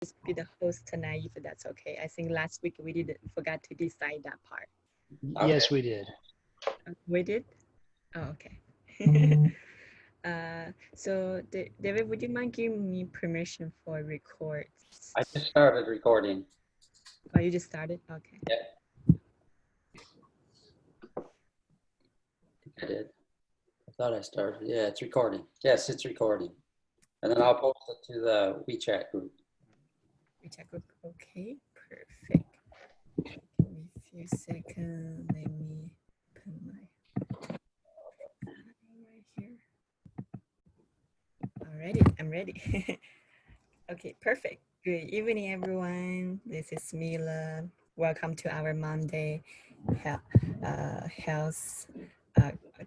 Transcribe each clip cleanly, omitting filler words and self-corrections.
just be the host tonight, if that's okay. I think last week we did forgot to decide that part. Okay. Yes, we did. We did? Oh, okay. So David, would you mind giving me permission for record? I just started recording. Oh, you just started? Okay. Yeah. I did. I thought I started. Yeah, it's recording. Yes, it's recording. And then I'll post it to the WeChat group. WeChat group. Okay, perfect. Give me a few seconds. Let me put my right here. Alrighty, I'm ready. Okay, perfect. Good evening, everyone. This is Mila. Welcome to our Monday health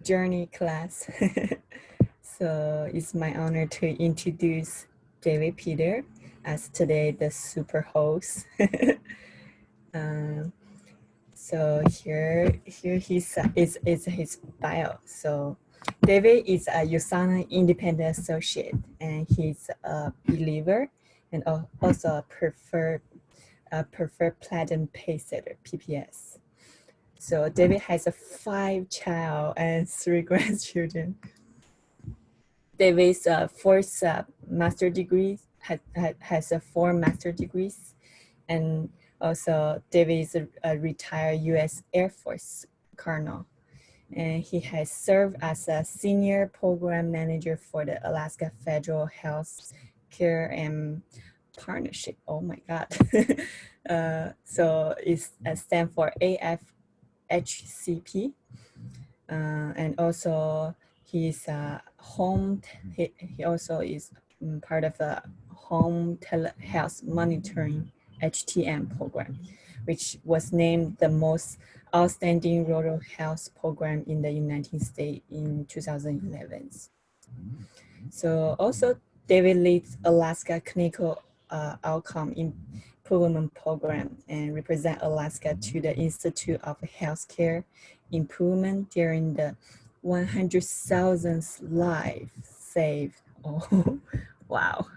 journey class. So it's my honor to introduce David Peter as today the super host. So here is his bio. So David is a USANA independent associate, and he's a believer and also a preferred platinum pay setter, PPS. So David has a 5 child and 3 grandchildren. David's fourth master degree has 4 master degrees, and also David is a retired U.S. Air Force colonel, and he has served as a senior program manager for the Alaska Federal Health Care and Partnership. Oh my God! So it stands for AFHCP, and also he's he also is part of the home telehealth monitoring HTM program, which was named the most outstanding rural health program in the United States in 2011. So also David leads Alaska Clinical Outcome Improvement Program and represent Alaska to the Institute of Healthcare Improvement during the 100,000th life saved. Oh, wow.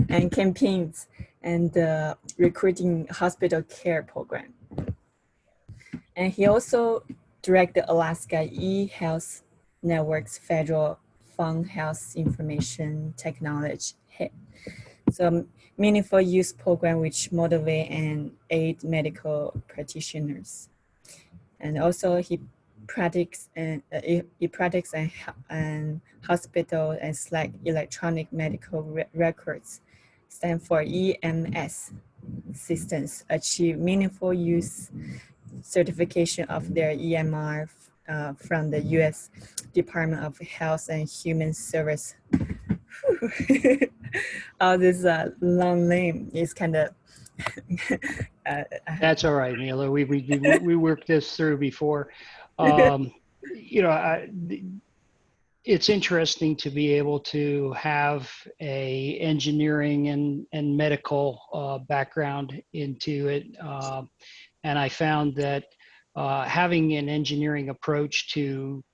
And campaigns and the recruiting hospital care program. And he also directed Alaska eHealth Network's federal fund health information technology. So meaningful use program which motivate and aid medical practitioners. And also he practices and hospital and select electronic medical records, stand for EMS systems, achieve meaningful use certification of their EMR from the U.S. Department of Health and Human Service. Oh, this long name is kind of. That's all right, Mila. We worked this through before. You know, it's interesting to be able to have a engineering and medical background into it. And I found that having an engineering approach to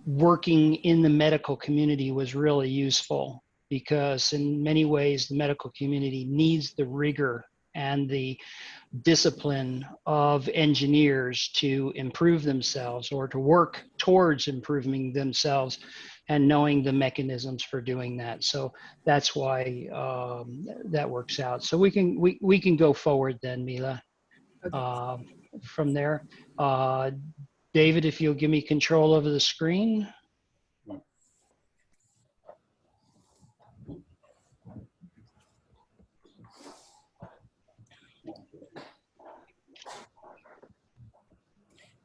working in the medical community was really useful, because in many ways the medical community needs the rigor and the discipline of engineers to improve themselves or to work towards improving themselves, and knowing the mechanisms for doing that. So that's why that works out. So we can go forward then, Mila. Okay. From there. David, if you'll give me control over the screen.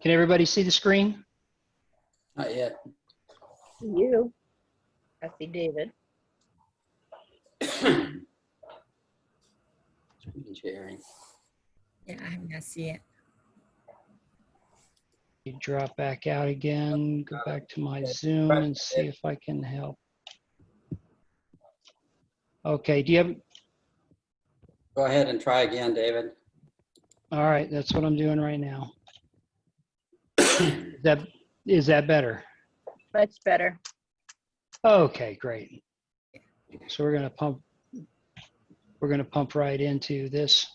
Can everybody see the screen? Not yet. You. I see David. Screen sharing. Yeah, I have not seen it. Drop back out again, go back to my Zoom and see if I can help. Okay, do you have? Go ahead and try again, David. All right, that's what I'm doing right now. Is that better? Much better. Okay, great. So we're gonna pump. we're going to pump right into this.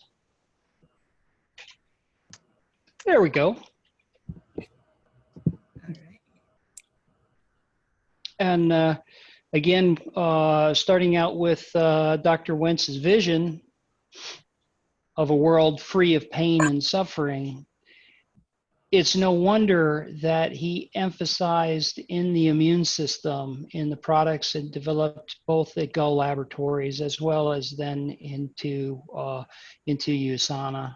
There we go. All right. And again, starting out with Dr. Wentz's vision of a world free of pain and suffering, it's no wonder that he emphasized in the immune system in the products and developed both at Gull Laboratories as well as then into USANA,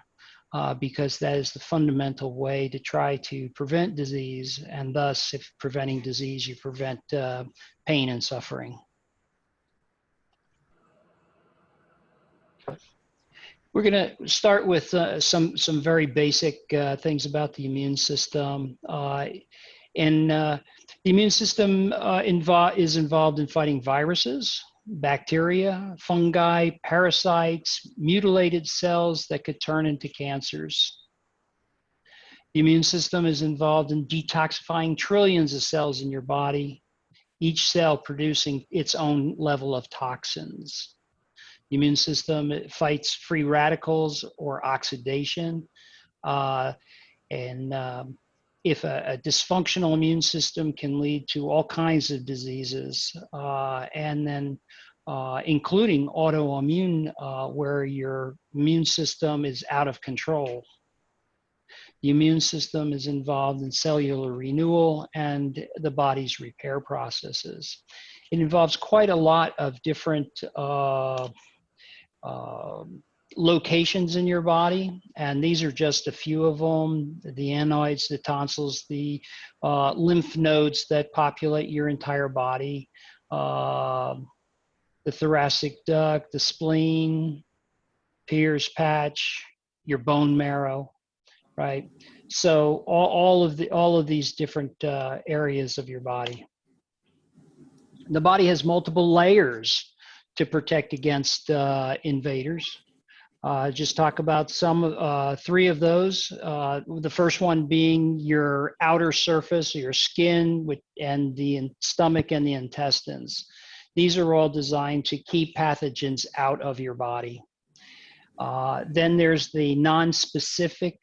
because that is the fundamental way to try to prevent disease, and thus, if preventing disease, you prevent pain and suffering. We're going to start with some very basic things about the immune system. The immune system is involved in fighting viruses, bacteria, fungi, parasites, mutilated cells that could turn into cancers. The immune system is involved in detoxifying trillions of cells in your body, each cell producing its own level of toxins. The immune system fights free radicals or oxidation. If a dysfunctional immune system can lead to all kinds of diseases, and then including autoimmune, where your immune system is out of control. The immune system is involved in cellular renewal and the body's repair processes. It involves quite a lot of different locations in your body, and these are just a few of them: the anoids, the tonsils, the lymph nodes that populate your entire body, the thoracic duct, the spleen, Peyer's patch, your bone marrow, right? So all of these different areas of your body. The body has multiple layers to protect against invaders. Just talk about three of those. The first one being your outer surface, your skin, and the stomach and the intestines. These are all designed to keep pathogens out of your body. Then there's the non-specific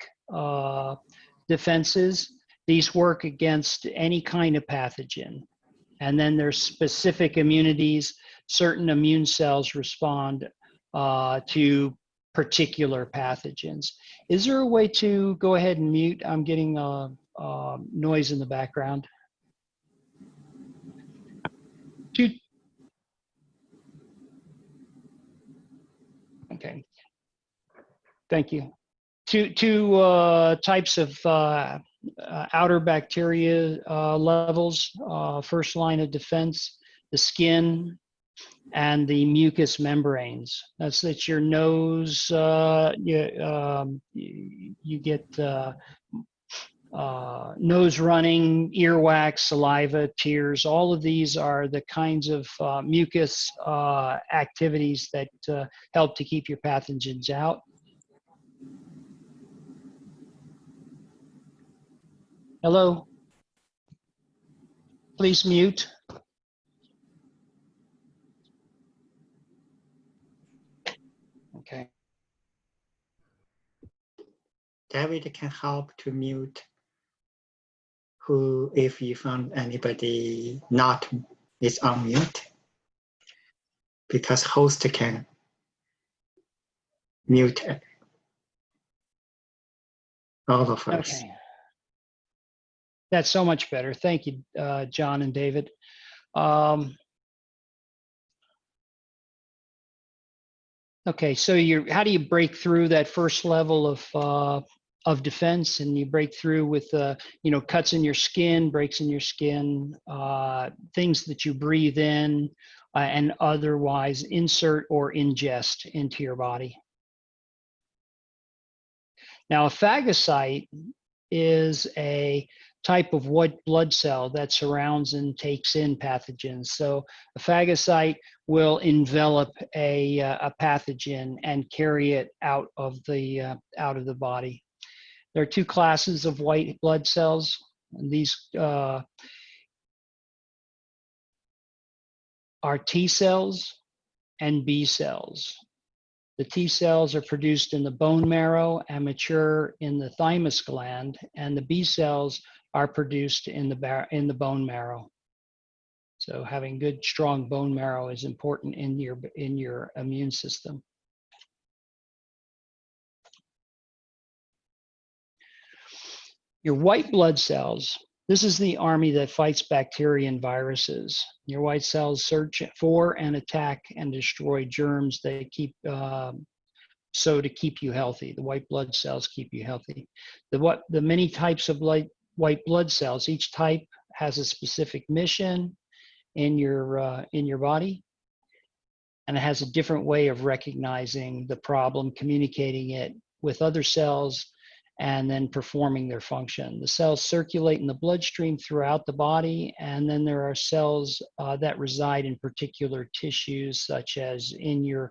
defenses. These work against any kind of pathogen. And then there's specific immunities. Certain immune cells respond to particular pathogens. Is there a way to go ahead and mute? I'm getting noise in the background. Okay. Thank you. Two types of outer bacteria levels. First line of defense, the skin and the mucous membranes. That's your nose. You get nose running, earwax, saliva, tears. All of these are the kinds of mucus activities that help to keep your pathogens out. Hello? Please mute. Okay. David can help to mute who, if you found anybody not is on mute, because host can mute all of us. Okay. That's so much better. Thank you, John and David. Okay, so how do you break through that first level of defense? And you break through with cuts in your skin, breaks in your skin, things that you breathe in, and otherwise insert or ingest into your body. Now, a phagocyte is a type of white blood cell that surrounds and takes in pathogens. So a phagocyte will envelop a pathogen and carry it out of the body. There are two classes of white blood cells. And these are T cells and B cells. The T cells are produced in the bone marrow and mature in the thymus gland, and the B cells are produced in the bone marrow. So having good, strong bone marrow is important in your immune system. Your white blood cells, this is the army that fights bacteria and viruses. Your white cells search for and attack and destroy germs they keep, so to keep you healthy. The white blood cells keep you healthy. The many types of white blood cells, each type has a specific mission in your body, and it has a different way of recognizing the problem, communicating it with other cells, and then performing their function. The cells circulate in the bloodstream throughout the body, and then there are cells that reside in particular tissues, such as in your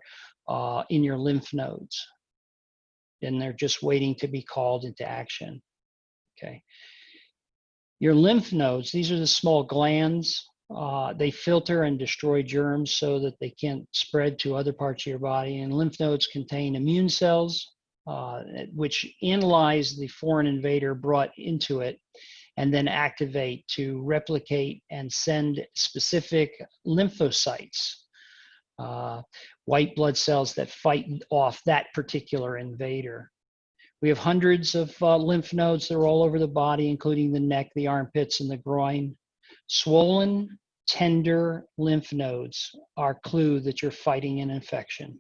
lymph nodes, and they're just waiting to be called into action. Okay. Your lymph nodes, these are the small glands. They filter and destroy germs so that they can't spread to other parts of your body. And lymph nodes contain immune cells, which analyze the foreign invader brought into it and then activate to replicate and send specific lymphocytes, white blood cells that fight off that particular invader. We have hundreds of lymph nodes that are all over the body, including the neck, the armpits, and the groin. Swollen, tender lymph nodes are clue that you're fighting an infection.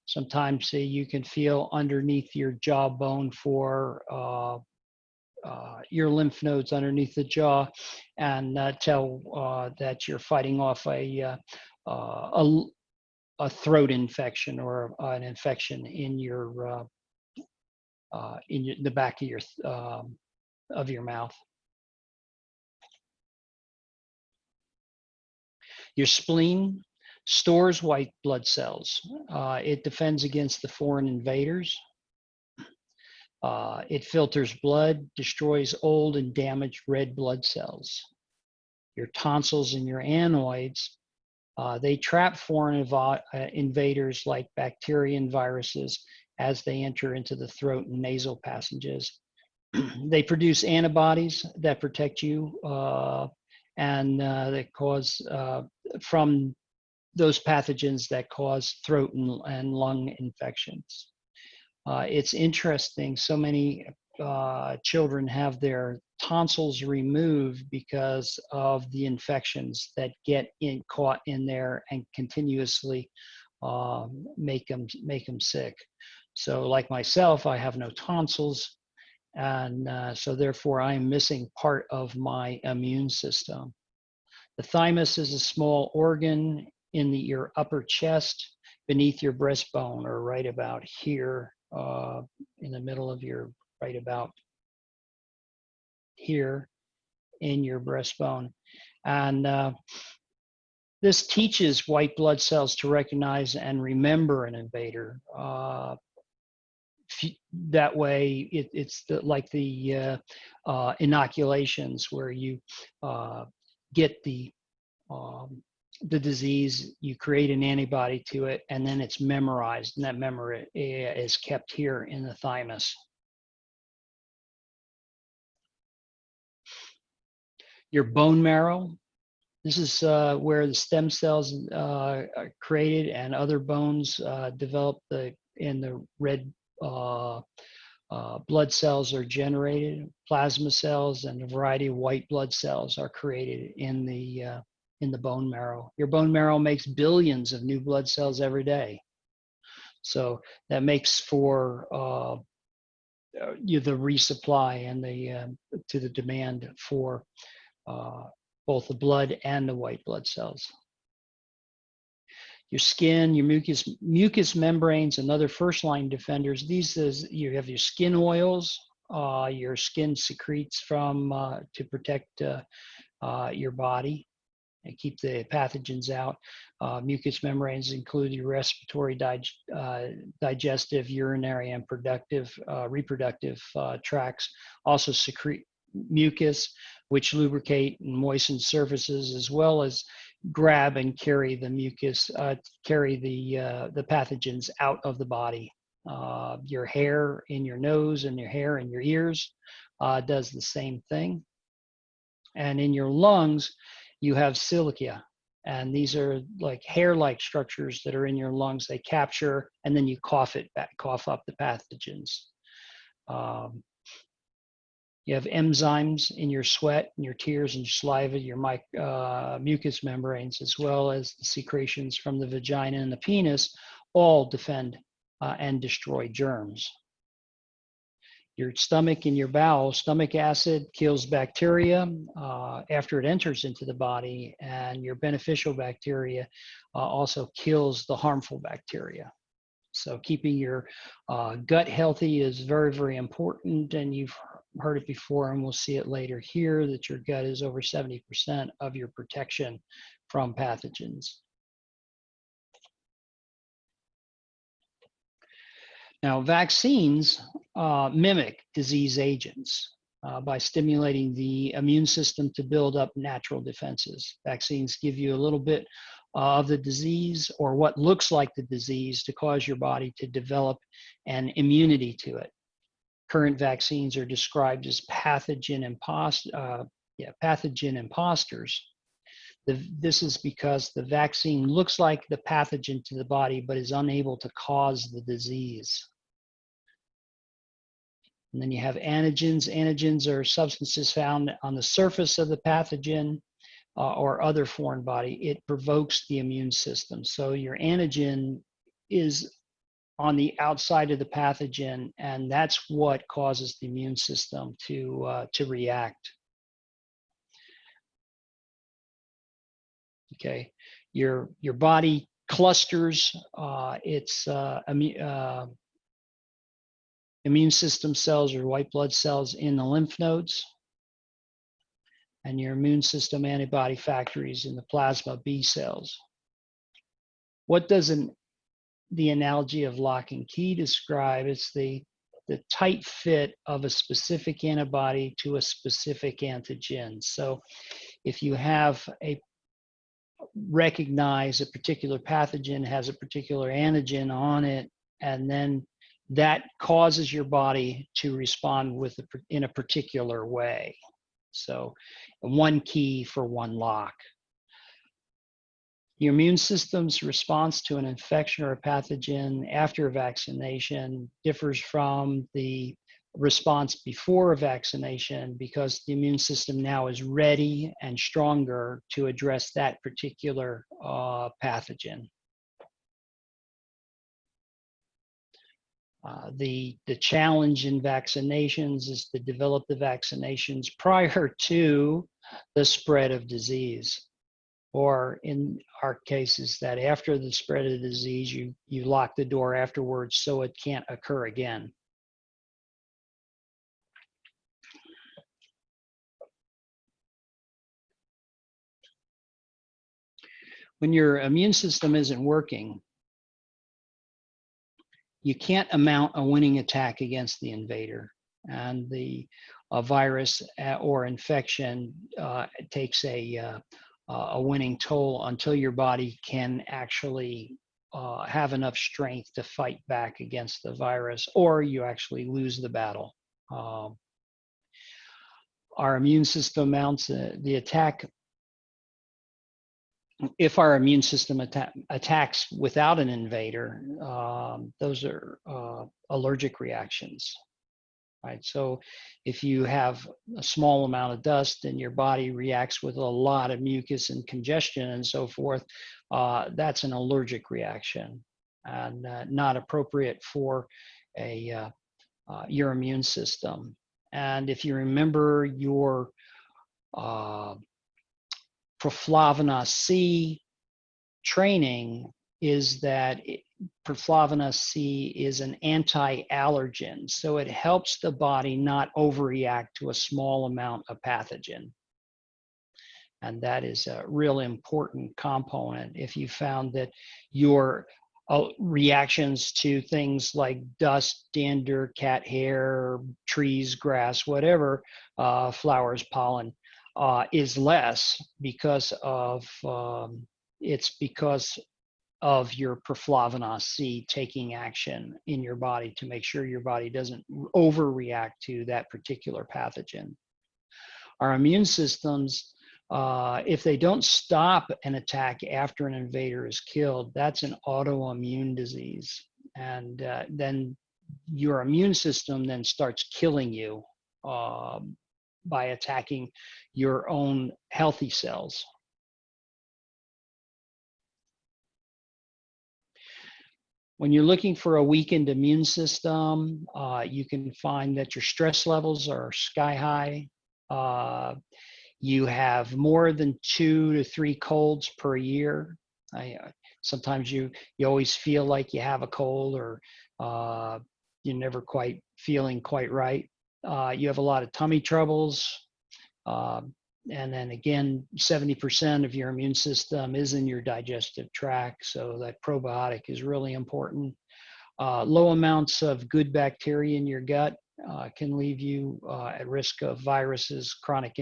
Sometimes you can feel underneath your jawbone for your lymph nodes underneath the jaw, and tell that you're fighting off a throat infection or an infection in the back of your mouth. Your spleen stores white blood cells. It defends against the foreign invaders. It filters blood, destroys old and damaged red blood cells. Your tonsils and your anoids, they trap foreign invaders like bacteria and viruses as they enter into the throat and nasal passages. They produce antibodies that protect you and that cause from those pathogens that cause throat and lung infections. It's interesting, so many children have their tonsils removed because of the infections that get caught in there and continuously make them sick. So like myself, I have no tonsils, and so therefore I am missing part of my immune system. The thymus is a small organ in your upper chest beneath your breastbone, or right about here, in the middle of your, right about here in your breastbone. And this teaches white blood cells to recognize and remember an invader. That way, it's like the inoculations where you get the disease, you create an antibody to it, and then it's memorized, and that memory is kept here in the thymus. Your bone marrow, this is where the stem cells are created and other bones develop, and the red blood cells are generated. Plasma cells and a variety of white blood cells are created in the bone marrow. Your bone marrow makes billions of new blood cells every day. So that makes for the resupply and to the demand for both the blood and the white blood cells. Your skin, your mucous membranes, and other first-line defenders. You have your skin oils. Your skin secretes to protect your body and keep the pathogens out. Mucous membranes include your respiratory, digestive, urinary, and reproductive tracts. Also secrete mucus, which lubricate and moisten surfaces, as well as grab and carry the mucus, carry the pathogens out of the body. Your hair in your nose and your hair in your ears does the same thing. And in your lungs, you have silica. And these are like hair-like structures that are in your lungs. They capture, and then you cough it back, cough up the pathogens. You have enzymes in your sweat, in your tears, and your saliva, your mucous membranes, as well as the secretions from the vagina and the penis, all defend and destroy germs. Your stomach and your bowel, stomach acid kills bacteria after it enters into the body, and your beneficial bacteria also kills the harmful bacteria. So keeping your gut healthy is very, very important, and you've heard it before, and we'll see it later here, that your gut is over 70% of your protection from pathogens. Now, vaccines mimic disease agents by stimulating the immune system to build up natural defenses. Vaccines give you a little bit of the disease, or what looks like the disease, to cause your body to develop an immunity to it. Current vaccines are described as pathogen imposters. This is because the vaccine looks like the pathogen to the body, but is unable to cause the disease. And then you have antigens. Antigens are substances found on the surface of the pathogen or other foreign body. It provokes the immune system. So your antigen is on the outside of the pathogen, and that's what causes the immune system to react. Okay, your body clusters its immune system cells or white blood cells in the lymph nodes, and your immune system antibody factories in the plasma B cells. What does the analogy of lock and key describe? It's the tight fit of a specific antibody to a specific antigen. So if you have recognize a particular pathogen has a particular antigen on it, and then that causes your body to respond in a particular way. So one key for one lock. Your immune system's response to an infection or a pathogen after a vaccination differs from the response before a vaccination, because the immune system now is ready and stronger to address that particular pathogen. The challenge in vaccinations is to develop the vaccinations prior to the spread of disease, or in our cases, that after the spread of the disease, you lock the door afterwards so it can't occur again. When your immune system isn't working, you can't mount a winning attack against the invader, and the virus or infection takes a winning toll until your body can actually have enough strength to fight back against the virus, or you actually lose the battle. Our immune system mounts the attack. If our immune system attacks without an invader, those are allergic reactions, right? So if you have a small amount of dust and your body reacts with a lot of mucus and congestion and so forth, that's an allergic reaction, and not appropriate for your immune system. And if you remember your Perflavina C training, is that Perflavina C is an anti-allergen, so it helps the body not overreact to a small amount of pathogen. And that is a really important component. If you found that your reactions to things like dust, dander, cat hair, trees, grass, whatever, flowers, pollen, is less because of it's because of your perfluoroalkyl C taking action in your body to make sure your body doesn't overreact to that particular pathogen. Our immune systems, if they don't stop an attack after an invader is killed, that's an autoimmune disease. And then your immune system then starts killing you by attacking your own healthy cells. When you're looking for a weakened immune system, you can find that your stress levels are sky high. You have more than 2 to 3 colds per year. Sometimes you always feel like you have a cold, or you're never quite feeling quite right. You have a lot of tummy troubles. And then again, 70% of your immune system is in your digestive tract, so that probiotic is really important. Low amounts of good bacteria in your gut can leave you at risk of viruses, chronic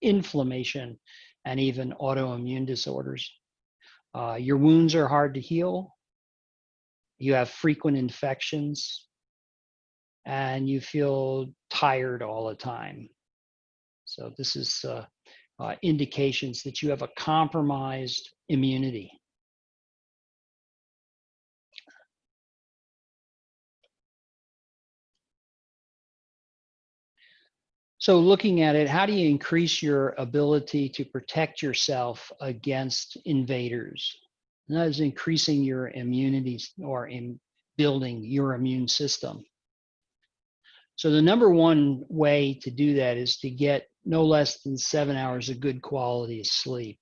inflammation, and even autoimmune disorders. Your wounds are hard to heal. You have frequent infections, and you feel tired all the time. So this is indications that you have a compromised immunity. So looking at it, how do you increase your ability to protect yourself against invaders? And that is increasing your immunity, or in building your immune system. So the number one way to do that is to get no less than 7 hours of good quality sleep.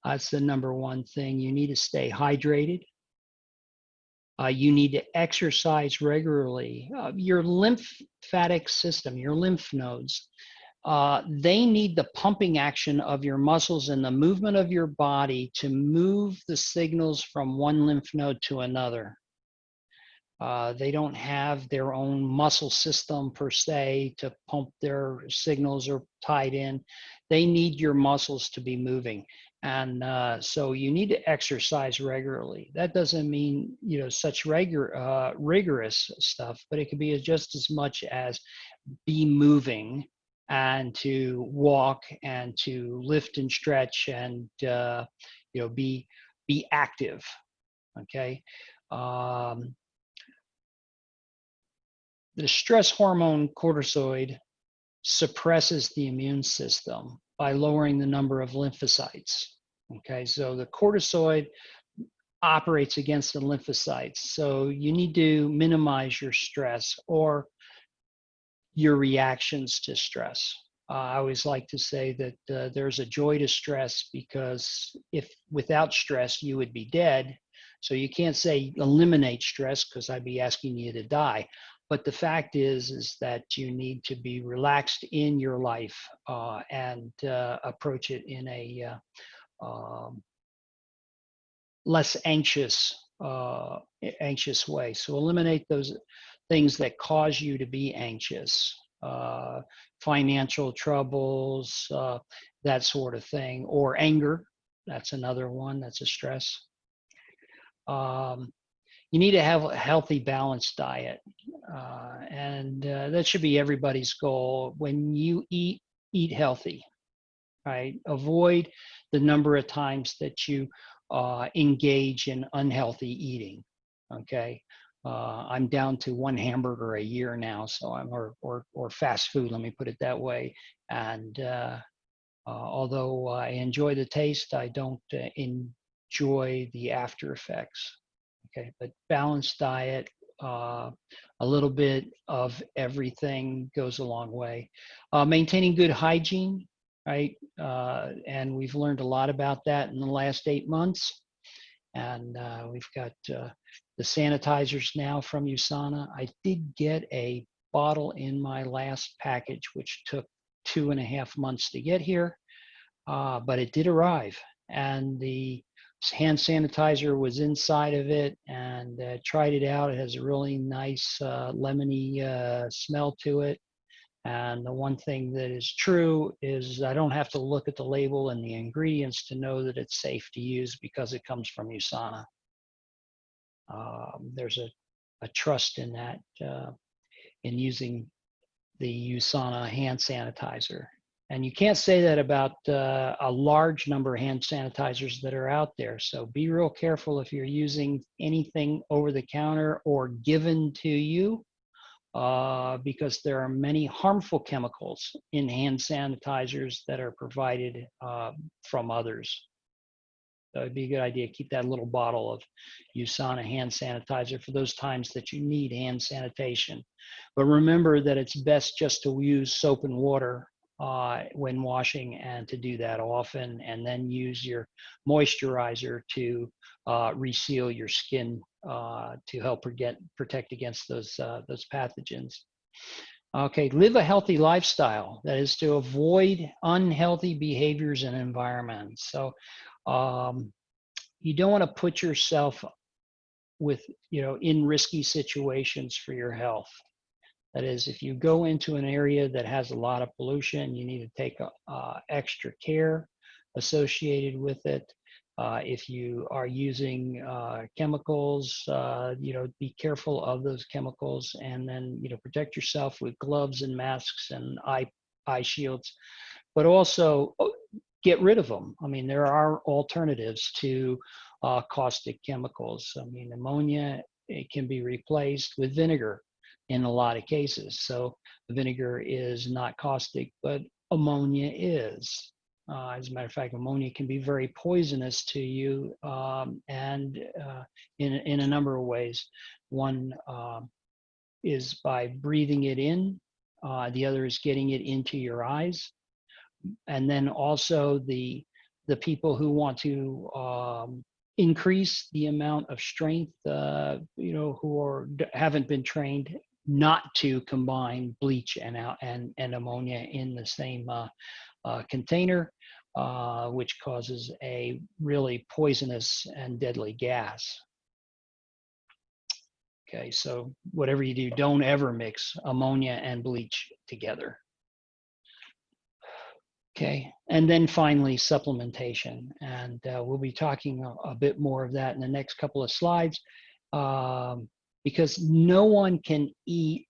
That's the number one thing. You need to stay hydrated. You need to exercise regularly. Your lymphatic system, your lymph nodes, they need the pumping action of your muscles and the movement of your body to move the signals from one lymph node to another. They don't have their own muscle system per se to pump their signals or tied in. They need your muscles to be moving. And so you need to exercise regularly. That doesn't mean, such rigorous stuff, but it could be just as much as be moving and to walk and to lift and stretch and, be active, okay? The stress hormone cortisol suppresses the immune system by lowering the number of lymphocytes. Okay, so the cortisol operates against the lymphocytes. So you need to minimize your stress or your reactions to stress. I always like to say that there's a joy to stress, because if without stress, you would be dead. So you can't say eliminate stress, because I'd be asking you to die. But the fact is that you need to be relaxed in your life and approach it in a less anxious way. So eliminate those things that cause you to be anxious, financial troubles, that sort of thing, or anger. That's another one. That's a stress. You need to have a healthy, balanced diet. And that should be everybody's goal. When you eat healthy, right? Avoid the number of times that you engage in unhealthy eating, okay? I'm down to 1 hamburger a year now, so I'm, or fast food, let me put it that way. And although I enjoy the taste, I don't enjoy the after effects. Okay, but balanced diet, a little bit of everything goes a long way. Maintaining good hygiene, right? And we've learned a lot about that in the last 8 months. And we've got the sanitizers now from USANA. I did get a bottle in my last package, which took 2.5 months to get here, but it did arrive. And the hand sanitizer was inside of it, and tried it out. It has a really nice lemony smell to it, And the one thing that is true is I don't have to look at the label and the ingredients to know that it's safe to use because it comes from USANA. There's a trust in that, in using the USANA hand sanitizer. And you can't say that about a large number of hand sanitizers that are out there. So be real careful if you're using anything over the counter or given to you, because there are many harmful chemicals in hand sanitizers that are provided from others. So it'd be a good idea to keep that little bottle of USANA hand sanitizer for those times that you need hand sanitation. But remember that it's best just to use soap and water when washing, and to do that often, and then use your moisturizer to reseal your skin to help protect against those pathogens. Okay, live a healthy lifestyle. That is to avoid unhealthy behaviors and environments. So you don't want to put yourself in risky situations for your health. That is, if you go into an area that has a lot of pollution, you need to take extra care associated with it. If you are using chemicals, be careful of those chemicals, and then protect yourself with gloves and masks and eye shields, but also get rid of them. I mean, there are alternatives to caustic chemicals. I mean, ammonia, it can be replaced with vinegar in a lot of cases. So vinegar is not caustic, but ammonia is. As a matter of fact, ammonia can be very poisonous to you, and in a number of ways. One is by breathing it in. The other is getting it into your eyes. And then also the people who want to increase the amount of strength, who haven't been trained not to combine bleach and ammonia in the same container, which causes a really poisonous and deadly gas. Okay, so whatever you do, don't ever mix ammonia and bleach together. Okay, and then finally, supplementation. And we'll be talking a bit more of that in the next couple of slides, because no one can eat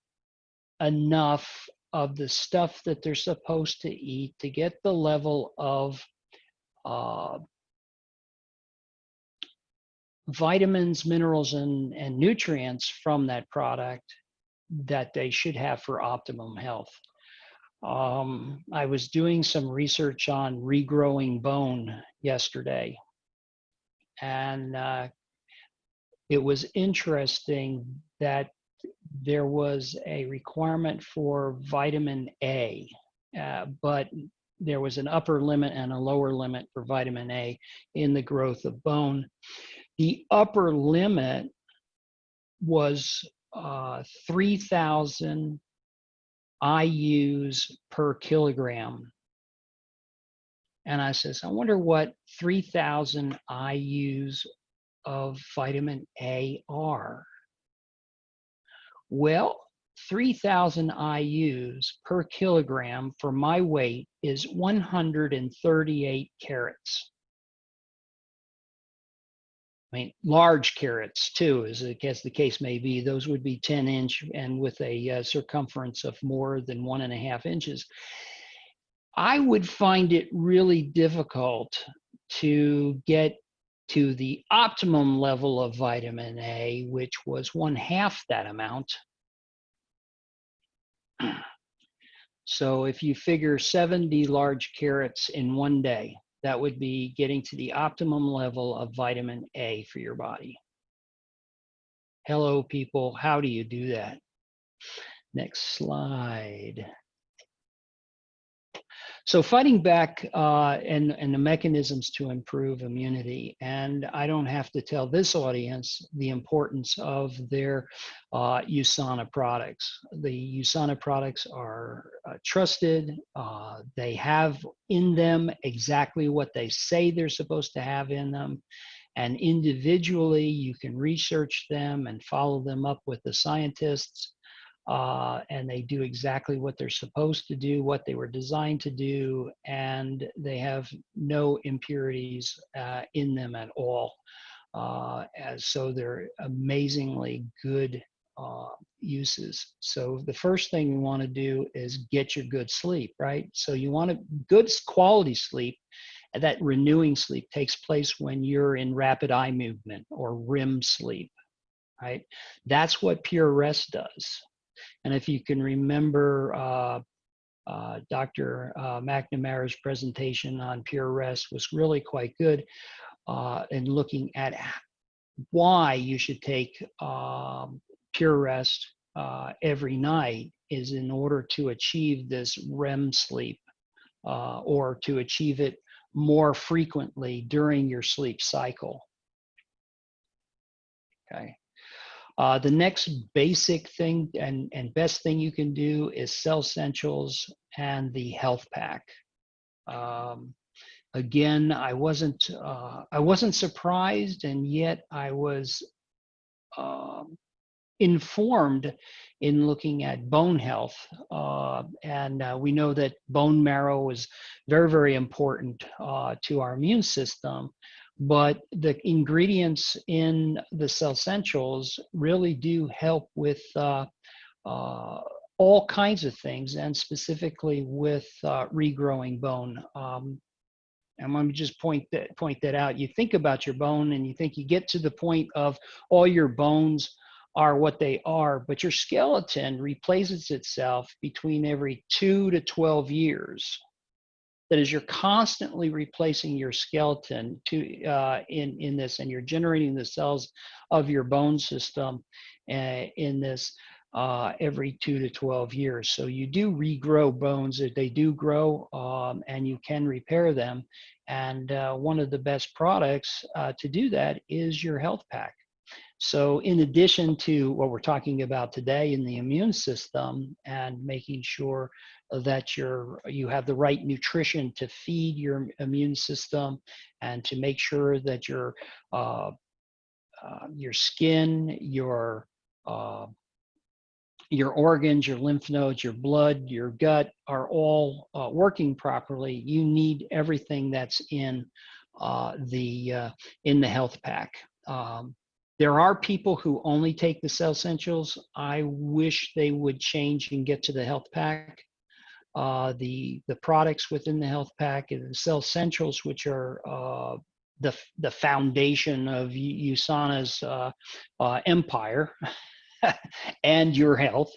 enough of the stuff that they're supposed to eat to get the level of vitamins, minerals, and nutrients from that product that they should have for optimum health. I was doing some research on regrowing bone yesterday, and it was interesting that there was a requirement for vitamin A, but there was an upper limit and a lower limit for vitamin A in the growth of bone. The upper limit was 3,000 IUs per kilogram. And I says, I wonder what 3,000 IUs of vitamin A are. Well, 3,000 IUs per kilogram for my weight is 138 carats. I mean, large carats too, as the case may be. Those would be 10-inch and with a circumference of more than 1.5 inches. I would find it really difficult to get to the optimum level of vitamin A, which was 1/2 that amount. So if you figure 70 large carats in one day, that would be getting to the optimum level of vitamin A for your body. Hello, people. How do you do that? Next slide. So fighting back and the mechanisms to improve immunity. And I don't have to tell this audience the importance of their USANA products. The USANA products are trusted. They have in them exactly what they say they're supposed to have in them. And individually, you can research them and follow them up with the scientists. and they do exactly what they're supposed to do, what they were designed to do, and they have no impurities in them at all. So they're amazingly good uses. So the first thing you want to do is get your good sleep, right? So you want a good quality sleep. And that renewing sleep takes place when you're in rapid eye movement or REM sleep, right? That's what pure rest does. And if you can remember Dr. McNamara's presentation on pure rest was really quite good in looking at why you should take pure rest every night is in order to achieve this REM sleep or to achieve it more frequently during your sleep cycle. Okay. The next basic thing and best thing you can do is Cell Essentials and the Health Pack. Again, I wasn't surprised, and yet I was informed in looking at bone health. We know that bone marrow is very, very important to our immune system. But the ingredients in the Cell Essentials really do help with all kinds of things, and specifically with regrowing bone. And let me just point that out. You think about your bone, and you think you get to the point of all your bones are what they are, but your skeleton replaces itself between every 2 to 12 years. That is, you're constantly replacing your skeleton in this, and you're generating the cells of your bone system in this every 2 to 12 years. So you do regrow bones. They do grow, and you can repair them. And one of the best products to do that is your Health Pack. So in addition to what we're talking about today in the immune system and making sure that you have the right nutrition to feed your immune system, and to make sure that your skin, your organs, your lymph nodes, your blood, your gut are all working properly, you need everything that's in the Health Pack. There are people who only take the Cell Essentials. I wish they would change and get to the Health Pack. The products within the Health Pack and the Cell Essentials, which are the foundation of USANA's empire and your health.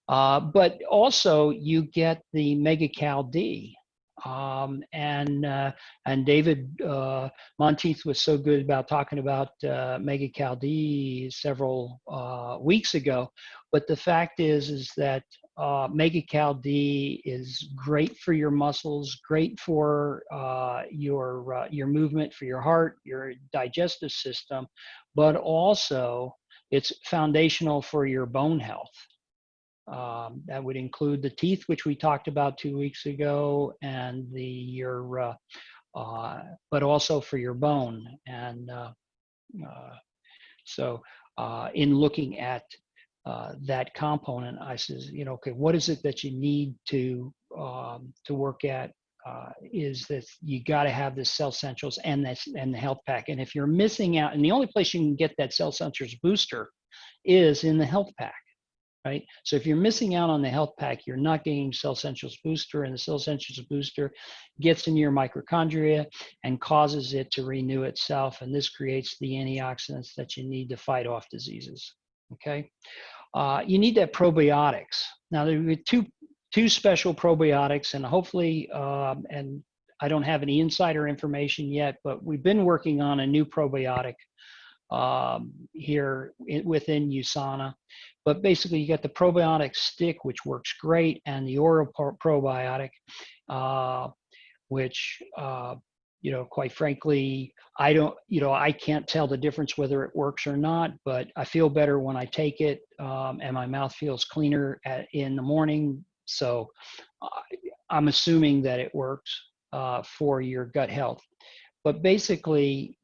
But also you get the Mega Cal D. And David Monteith was so good about talking about Mega Cal D several weeks ago. But the fact is that Mega Cal D is great for your muscles, great for your movement, for your heart, your digestive system, but also it's foundational for your bone health. That would include the teeth, which we talked about 2 weeks ago, and but also for your bone. And so in looking at that component, I says, okay, what is it that you need to work at? Is that you got to have the Cell Essentials and the Health Pack. And if you're missing out, and the only place you can get that Cell Essentials booster is in the Health Pack. Right. So if you're missing out on the Health Pack, you're not getting Cell Essentials Booster, and the Cell Essentials Booster gets into your mitochondria and causes it to renew itself. And this creates the antioxidants that you need to fight off diseases. Okay. You need that probiotics. Now there are two special probiotics, and hopefully, and I don't have any insider information yet, but we've been working on a new probiotic here within USANA. But basically you got the probiotic stick, which works great, and the oral probiotic, which, quite frankly, I can't tell the difference whether it works or not, but I feel better when I take it, and my mouth feels cleaner in the morning. So I'm assuming that it works for your gut health. But basically,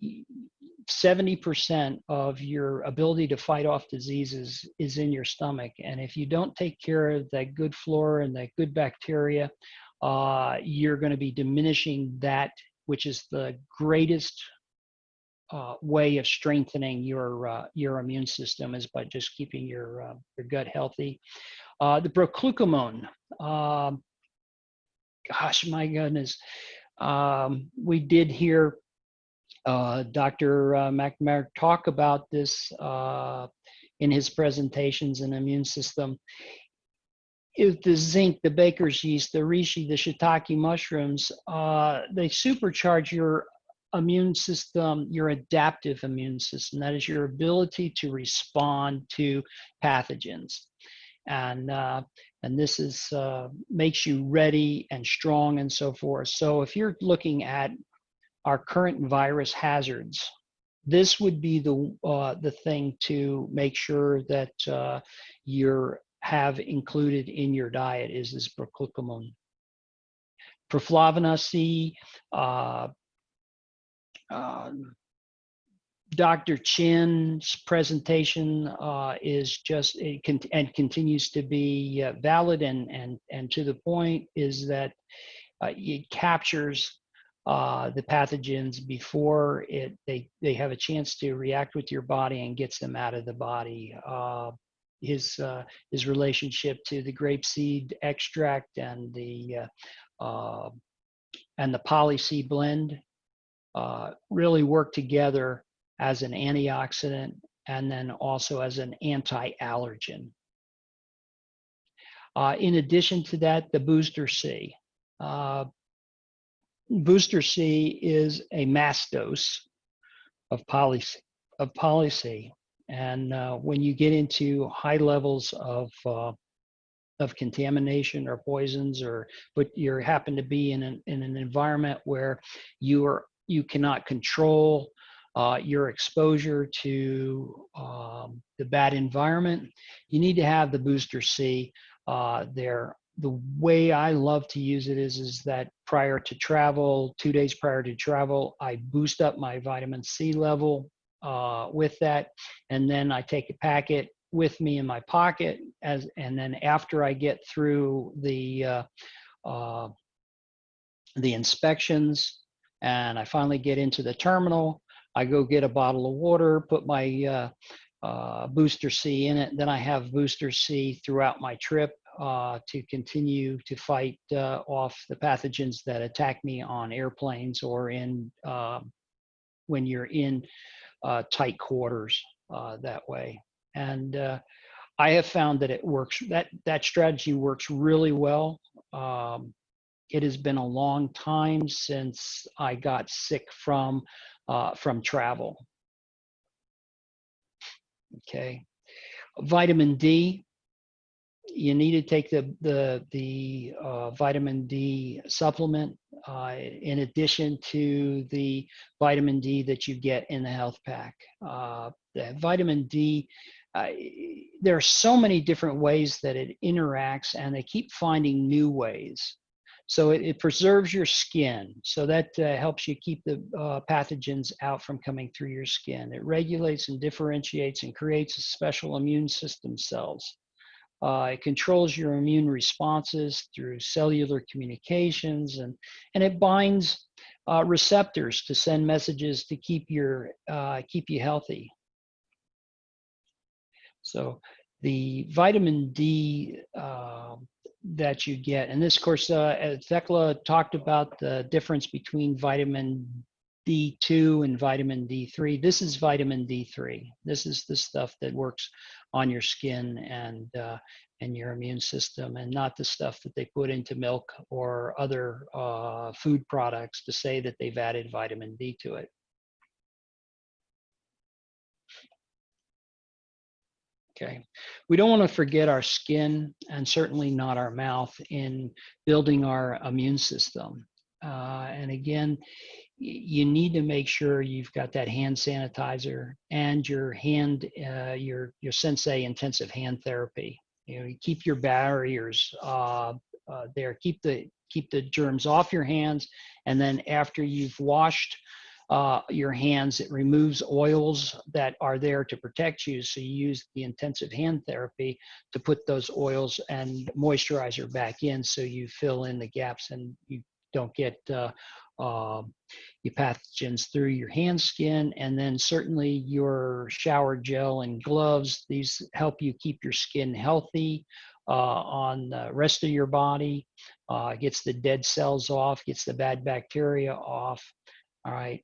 70% of your ability to fight off diseases is in your stomach. And if you don't take care of that good flora and that good bacteria, you're going to be diminishing that, which is the greatest way of strengthening your immune system, is by just keeping your gut healthy. The procalcitonin, gosh, my goodness, we did hear Dr. McNamara talk about this in his presentations in immune system. Is the zinc, the baker's yeast, the reishi, the shiitake mushrooms, they supercharge your immune system, your adaptive immune system. That is your ability to respond to pathogens. And this is makes you ready and strong and so forth. So if you're looking at our current virus hazards, this would be the thing to make sure that you have included in your diet, is this procalcitonin. Perflavina C, Dr. Chin's presentation is just, and continues to be valid and to the point, is that it captures the pathogens before they have a chance to react with your body and gets them out of the body. His relationship to the grapeseed extract and the polyseed blend really work together as an antioxidant and then also as an anti-allergen. In addition to that, the booster C. Booster C is a mass dose of polyc. And when you get into high levels of contamination or poisons, but you happen to be in an environment where you cannot control your exposure to the bad environment, you need to have the booster C there. The way I love to use it is that prior to travel, 2 days prior to travel, I boost up my vitamin C level with that, and then I take a packet with me in my pocket, and then after I get through the inspections and I finally get into the terminal, I go get a bottle of water, put my booster C in it. Then I have booster C throughout my trip to continue to fight off the pathogens that attack me on airplanes or when you're in tight quarters that way. And I have found that it works. That strategy works really well. It has been a long time since I got sick from travel. Okay, vitamin D. You need to take the vitamin D supplement in addition to the vitamin D that you get in the health pack. The vitamin D, there are so many different ways that it interacts, and they keep finding new ways. So it preserves your skin, so that helps you keep the pathogens out from coming through your skin. It regulates and differentiates and creates a special immune system cells. It controls your immune responses through cellular communications, and it binds receptors to send messages to keep you healthy. So the vitamin D that you get, and this, of course, Thecla talked about the difference between vitamin D2 and vitamin D3. This is vitamin D3. This is the stuff that works on your skin and your immune system, and not the stuff that they put into milk or other food products to say that they've added vitamin D to it. Okay, we don't want to forget our skin, and certainly not our mouth, in building our immune system. And again, you need to make sure you've got that hand sanitizer and your Sensei intensive hand therapy. You know, you keep your barriers there. Keep the germs off your hands, and then after you've washed your hands. It removes oils that are there to protect you. So you use the intensive hand therapy to put those oils and moisturizer back in, so you fill in the gaps and you don't get your pathogens through your hand skin. And then certainly your shower gel and gloves, these help you keep your skin healthy on the rest of your body, gets the dead cells off, gets the bad bacteria off. All right.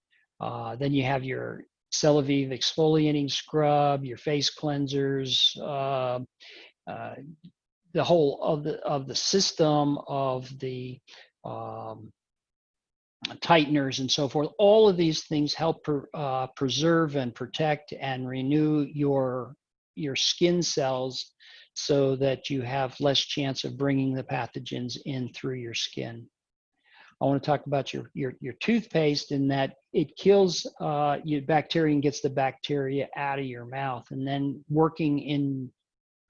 Then you have your Celavive exfoliating scrub, your face cleansers, the whole of the system of the tighteners and so forth. All of these things help preserve and protect and renew your skin cells, so that you have less chance of bringing the pathogens in through your skin. I want to talk about your toothpaste, in that it kills your bacteria and gets the bacteria out of your mouth, and then working in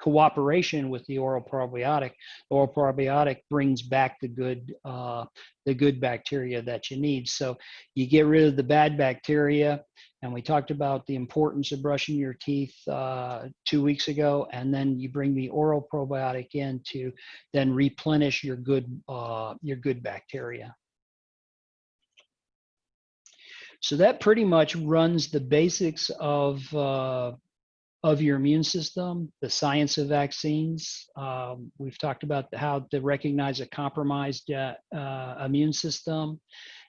cooperation with the oral probiotic brings back the good bacteria that you need. So you get rid of the bad bacteria, and we talked about the importance of brushing your teeth 2 weeks ago, and then you bring the oral probiotic in to then replenish your good bacteria. So that pretty much runs the basics of your immune system, the science of vaccines. We've talked about how to recognize a compromised immune system,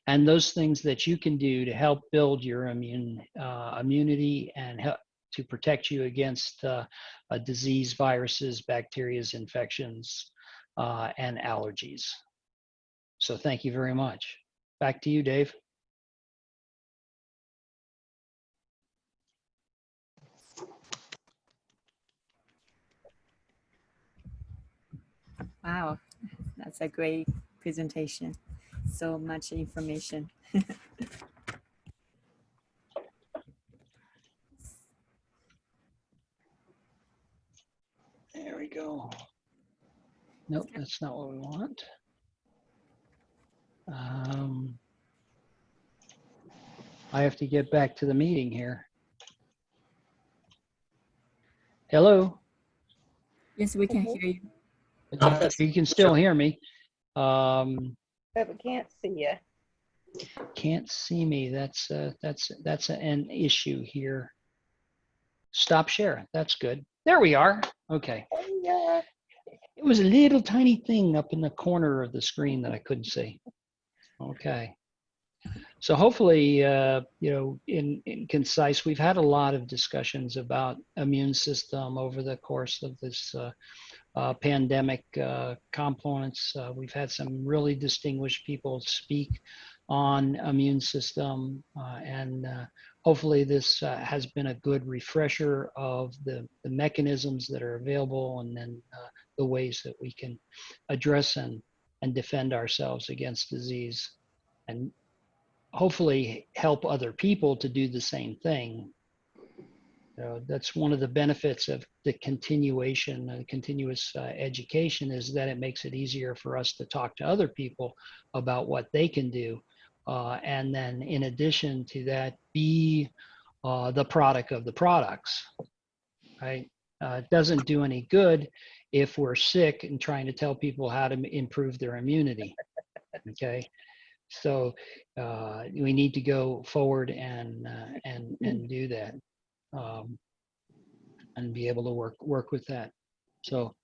and those things that you can do to help build your immunity and help to protect you against disease, viruses, bacteria, infections, and allergies. So thank you very much. Back to you, Dave. Wow, that's a great presentation. So much information. There we go. Nope, that's not what we want. I have to get back to the meeting here. Hello? Yes, we can hear you. You can still hear me. But we can't see you. Can't see me. That's an issue here. Stop share. That's good. There we are. Okay. Yeah. It was a little tiny thing up in the corner of the screen that I couldn't see. Okay. So hopefully, in concise, we've had a lot of discussions about immune system over the course of this pandemic components. We've had some really distinguished people speak on immune system, and hopefully this has been a good refresher of the mechanisms that are available, and then the ways that we can address and defend ourselves against disease, and hopefully help other people to do the same thing. That's one of the benefits of the continuation and continuous education, is that it makes it easier for us to talk to other people about what they can do. And then in addition to that, be the product of the products, right? It doesn't do any good if we're sick and trying to tell people how to improve their immunity, okay? So we need to go forward and do that, and be able to work with that. So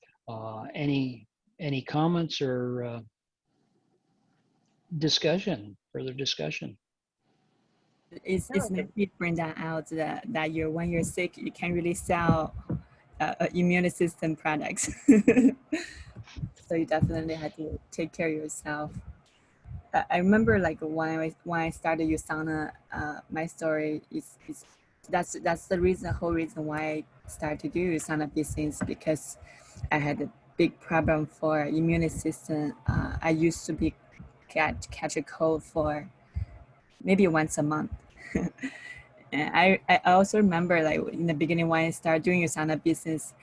any comments or further discussion? It's maybe bring that out that when you're sick, you can't really sell immune system products. So you definitely had to take care of yourself. I remember like when I started USANA, my story is that's the whole reason why I started to do USANA business, because I had a big problem for immune system. I used to catch a cold for maybe once a month. And I also remember like in the beginning when I started doing USANA business,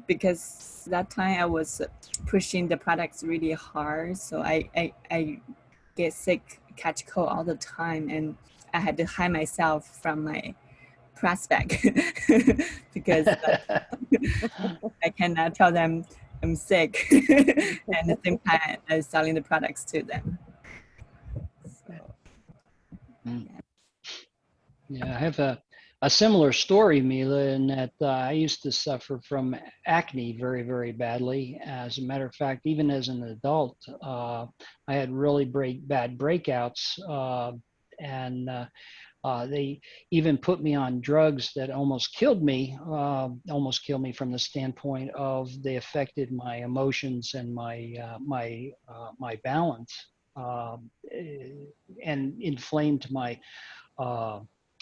because that time I was pushing the products really hard, so I get sick, catch cold all the time, and I had to hide myself from my prospect because I cannot tell them I'm sick and at the same time I'm selling the products to them. So, Yeah, I have a similar story, Mila, in that I used to suffer from acne very, very badly. As a matter of fact, even as an adult, I had really bad breakouts, and they even put me on drugs that almost killed me from the standpoint of they affected my emotions and my balance, and inflamed my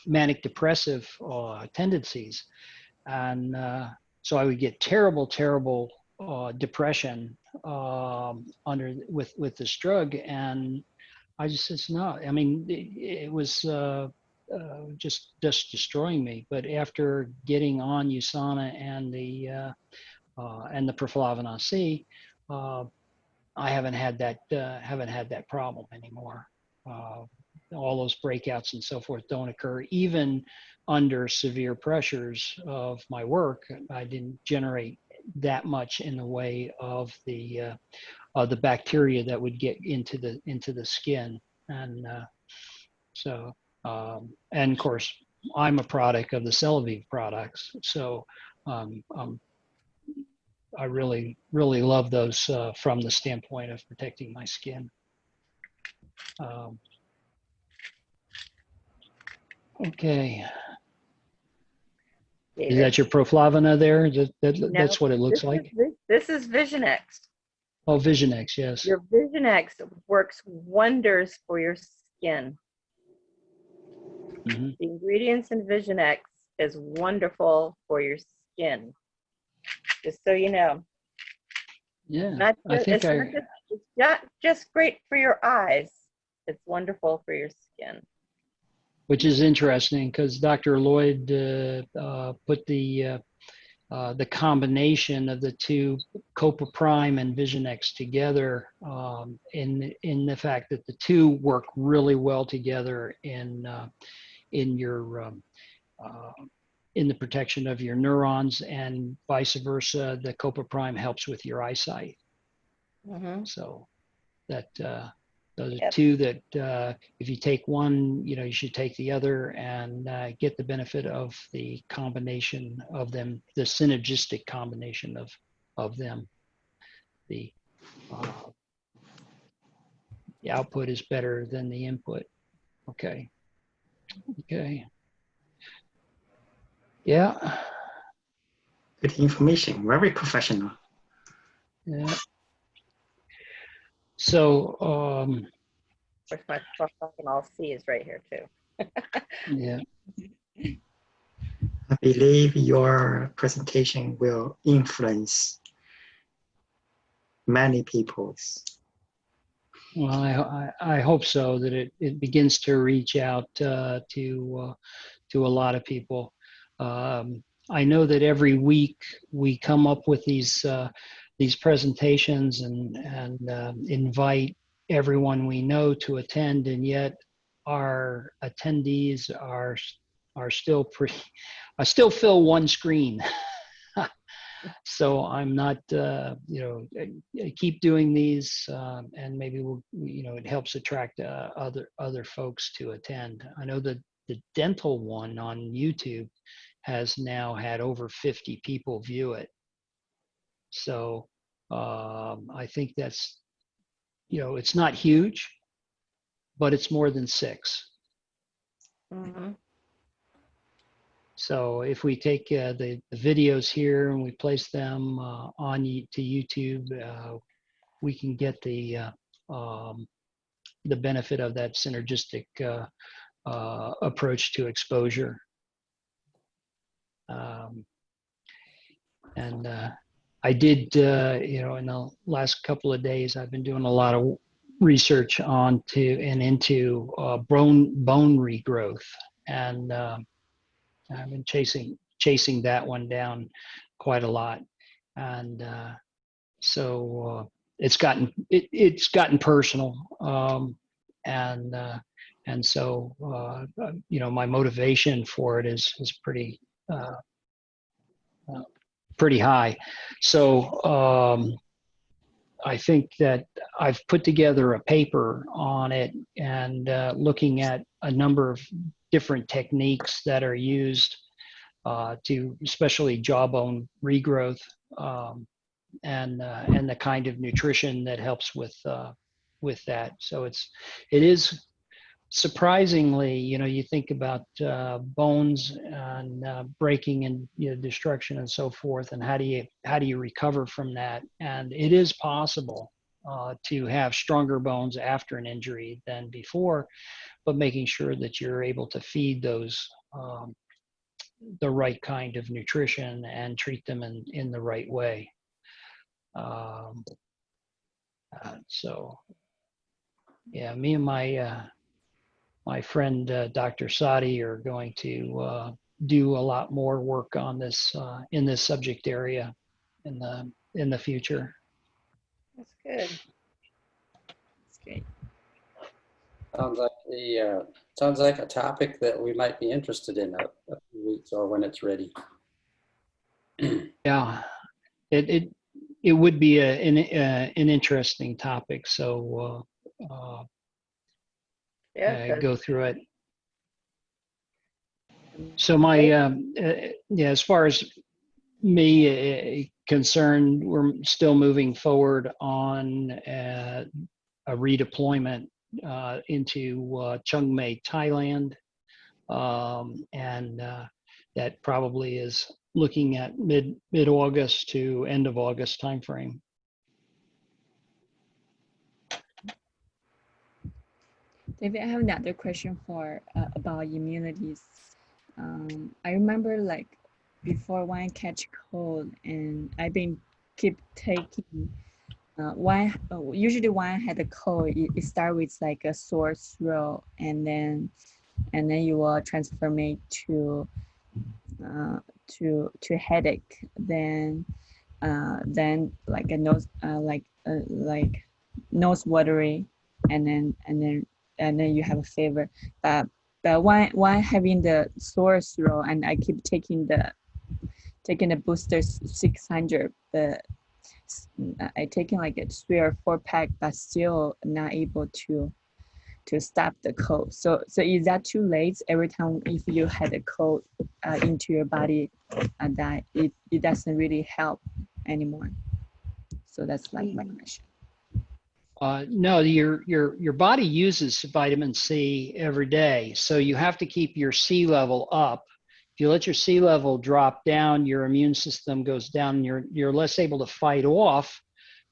manic depressive tendencies. And so I would get terrible depression with this drug. And I just said, no, I mean, it was just destroying me. But after getting on USANA and the perflavin C, I haven't had that problem anymore. All those breakouts and so forth don't occur. Even under severe pressures of my work, I didn't generate that much in the way of the bacteria that would get into the skin. And and of course, I'm a product of the Celavive products, so I really love those from the standpoint of protecting my skin. Okay. Is that your Proflavina there? That's what it looks like? This is Vision X. Oh, Vision X, yes. Your Vision X works wonders for your skin. Mm-hmm. The ingredients in Vision X is wonderful for your skin. Just so you know. Yeah, it's not just great for your eyes. It's wonderful for your skin. Which is interesting because Dr. Lloyd put the combination of the two, Copa Prime and Vision X, together in the fact that the two work really well together in your in the protection of your neurons, and vice versa. The Copa Prime helps with your eyesight. Mm-hmm. So that those are two that if you take one, you should take the other and get the benefit of the combination of them, the synergistic combination of them. The output is better than the input. Okay. Yeah. Good information. Very professional. Yeah. So, of course, my Proflavin C is right here too. yeah. I believe your presentation will influence many people's. Well, I hope so, that it begins to reach out to a lot of people. I know that every week we come up with these presentations and invite everyone we know to attend, and yet our attendees are still pretty. I still fill one screen. So I'm not, keep doing these, and maybe it helps attract other folks to attend. I know that the dental one on YouTube has now had over 50 people view it. So I think that's, it's not huge, but it's more than 6. Mm-hmm. So if we take the videos here and we place them to YouTube, we can get the benefit of that synergistic approach to exposure. And I did, in the last couple of days, I've been doing a lot of research into bone regrowth, and I've been chasing that one down quite a lot, and so it's gotten personal, and And so, you know, my motivation for it is pretty, pretty high. So I think that I've put together a paper on it and looking at a number of different techniques that are used to especially jawbone regrowth, and the kind of nutrition that helps with that. So it is surprisingly, you know, you think about bones and breaking and, you know, destruction and so forth, and how do you recover from that? And it is possible to have stronger bones after an injury than before, but making sure that you're able to feed those the right kind of nutrition and treat them in the right way. So yeah, me and my friend Dr. Sadi are going to do a lot more work on this in this subject area in the future. That's good. That's great. Sounds like a topic that we might be interested in a few weeks or when it's ready. Yeah, it would be an interesting topic. So Yeah, 'cause go through it. So my yeah, as far as me concerned, we're still moving forward on a redeployment into Chiang Mai, Thailand, and that probably is looking at mid-August to end of August timeframe. David, I have another question for about immunities. I remember like before when I catch cold, and I've been keep taking usually when I had a cold, it start with like a sore throat, and then you will transform it to headache, then like a nose like nose watery, and then you have a fever. But when having the sore throat, and I keep taking the booster 600, but I taking like a 3 or 4 pack, but still not able to stop the cold. So is that too late? Every time if you had a cold into your body, that it doesn't really help anymore. So that's like my question. No, your body uses vitamin C every day, so you have to keep your C level up. If you let your C level drop down, your immune system goes down, and you're less able to fight off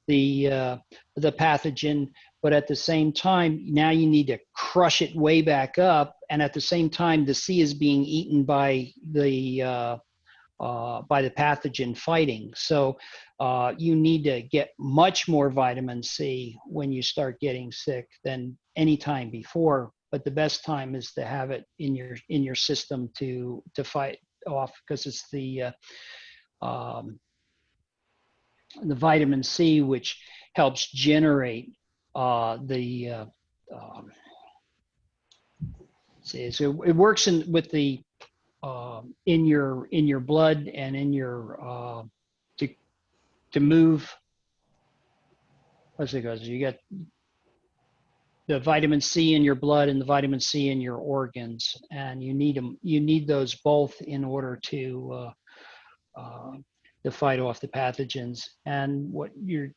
the pathogen. But at the same time, now you need to crush it way back up, and at the same time, the C is being eaten by the pathogen fighting. So you need to get much more vitamin C when you start getting sick than any time before. But the best time is to have it in your system to fight off, because it's the vitamin C which helps generate so it works with the in your blood and in your to move. Let's see, guys, you get the vitamin C in your blood and the vitamin C in your organs, and you need them. You need those both in order to fight off the pathogens. And what you're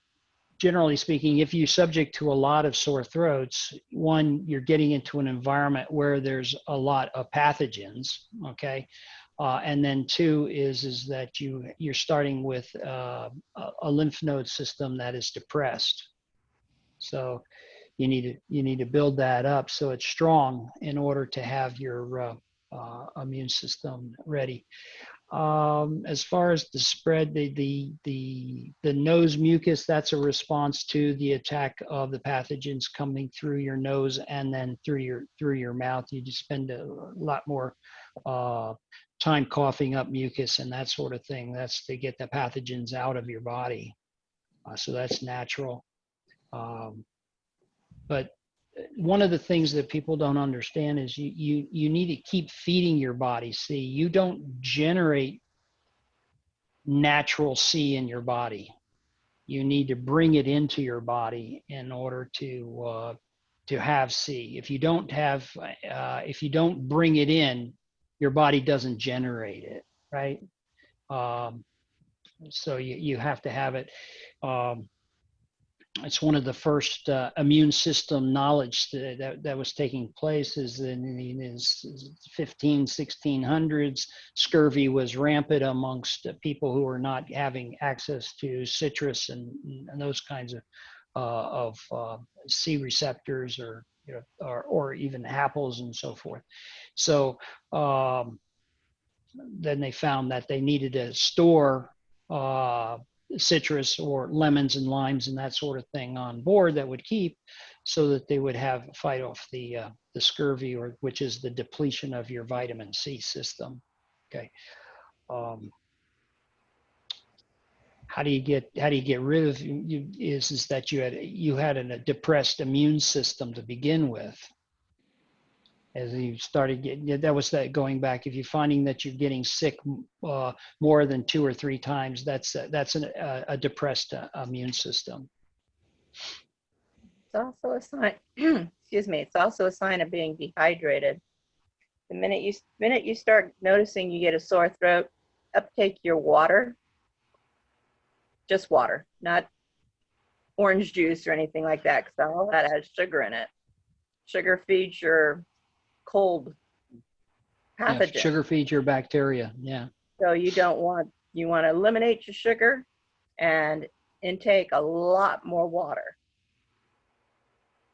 generally speaking, if you're subject to a lot of sore throats, one, you're getting into an environment where there's a lot of pathogens, okay? And then two is that you're starting with a lymph node system that is depressed. So you need to build that up so it's strong in order to have your immune system ready. As far as the spread, the nose mucus, that's a response to the attack of the pathogens coming through your nose and then through your mouth. You just spend a lot more time coughing up mucus and that sort of thing. That's to get the pathogens out of your body. So that's natural. But one of the things that people don't understand is you need to keep feeding your body C. You don't generate natural C in your body. You need to bring it into your body in order to have C. If you don't bring it in, your body doesn't generate it, right? So you have to have it. It's one of the first immune system knowledge that was taking place is in the 1600s. Scurvy was rampant amongst people who were not having access to citrus and those kinds of C receptors, or or even apples and so forth. So then they found that they needed to store citrus or lemons and limes and that sort of thing on board that would keep, so that they would fight off the scurvy, or which is the depletion of your vitamin C system. Okay. How do you get rid of is that you had a depressed immune system to begin with. As you started getting, that was that going back. If you're finding that you're getting sick more than 2 or 3 times, that's a depressed immune system. It's also a sign, excuse me, it's also a sign of being dehydrated. The minute you start noticing you get a sore throat, uptake your water, just water, not orange juice or anything like that, because all that has sugar in it. Sugar feeds your cold pathogen. Yeah, sugar feeds your bacteria. Yeah. So you want to eliminate your sugar and intake a lot more water.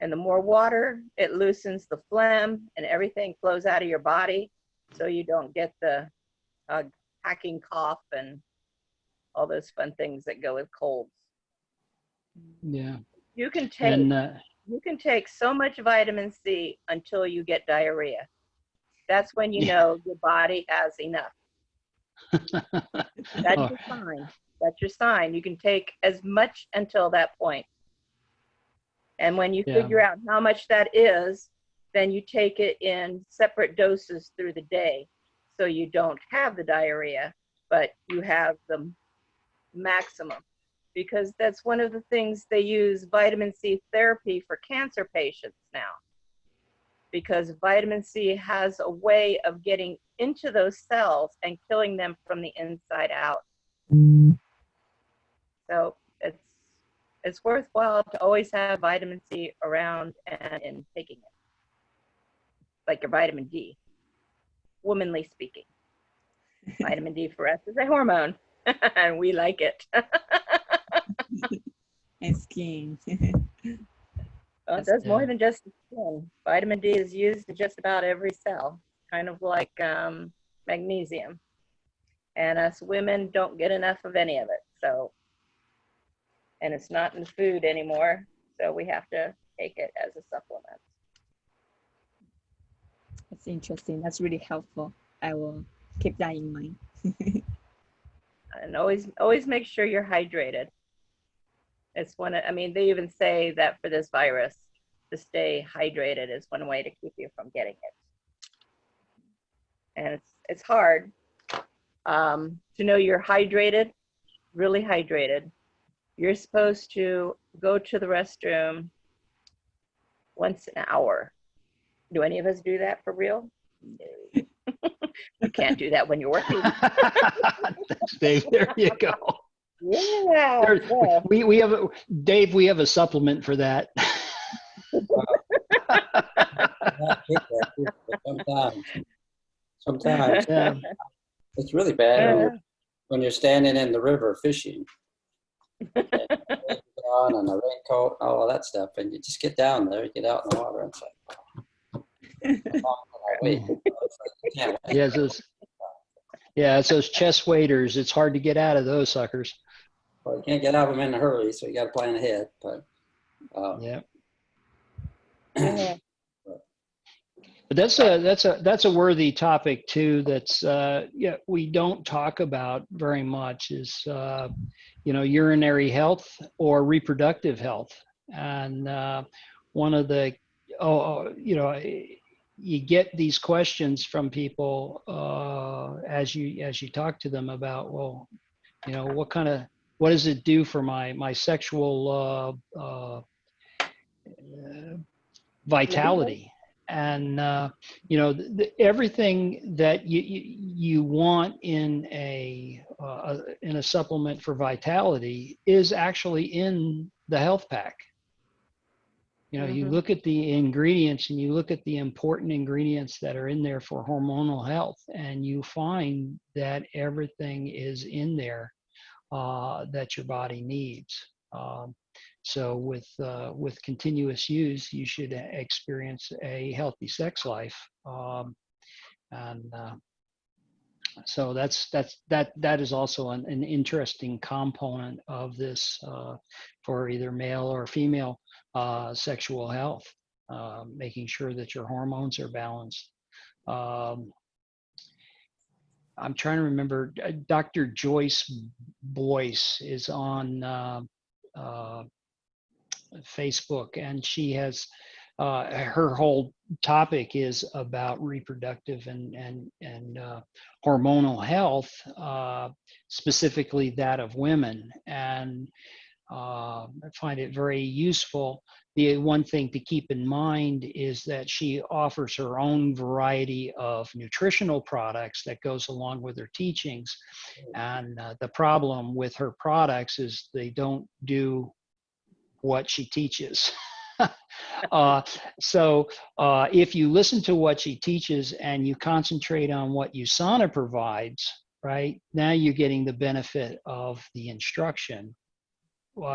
And the more water, it loosens the phlegm and everything flows out of your body, so you don't get the hacking cough and all those fun things that go with colds. Yeah. You can take so much vitamin C until you get diarrhea. That's when you know your body has enough. That's your sign. That's your sign. You can take as much until that point. And when you figure out how much that is, then you take it in separate doses through the day, so you don't have the diarrhea, but you have the maximum. Because that's one of the things they use vitamin C therapy for cancer patients now. Because vitamin C has a way of getting into those cells and killing them from the inside out. So it's worthwhile to always have vitamin C around and in taking it. Like your vitamin D, womanly speaking. Vitamin D for us is a hormone, and we like it. And skin. Well, it does more than just the skin. Vitamin D is used in just about every cell, kind of like magnesium. And us women don't get enough of any of it. So, and it's not in the food anymore, so we have to take it as a supplement. That's interesting. That's really helpful. I will keep that in mind. And always make sure you're hydrated. It's they even say that for this virus, to stay hydrated is one way to keep you from getting it. And it's hard to know you're hydrated, really hydrated. You're supposed to go to the restroom once an hour. Do any of us do that for real? No. You can't do that when you're working. Dave, there you go. Yeah. We have Dave. We have a supplement for that. Sometimes Yeah. it's really bad when you're standing in the river fishing. On and a raincoat, all of that stuff, and you just get down there, you get out in the water, and it's like, wait. It's those chest waders. It's hard to get out of those suckers. Well, you can't get out of them in a hurry, so you got to plan ahead. But But that's a worthy topic too. That's we don't talk about very much is urinary health or reproductive health. And one of the you get these questions from people as you talk to them about, well, what does it do for my sexual vitality? And everything that you want in a supplement for vitality is actually in the health pack. You look at the ingredients and you look at the important ingredients that are in there for hormonal health, and you find that everything is in there that your body needs. So with continuous use, you should experience a healthy sex life, and so that is also an interesting component of this for either male or female sexual health, making sure that your hormones are balanced. I'm trying to remember, Dr. Joyce Boyce is on Facebook, and she has her whole topic is about reproductive and hormonal health, specifically that of women. And I find it very useful. The one thing to keep in mind is that she offers her own variety of nutritional products that goes along with her teachings. And the problem with her products is they don't do what she teaches. So if you listen to what she teaches and you concentrate on what USANA provides, right, now you're getting the benefit of the instruction.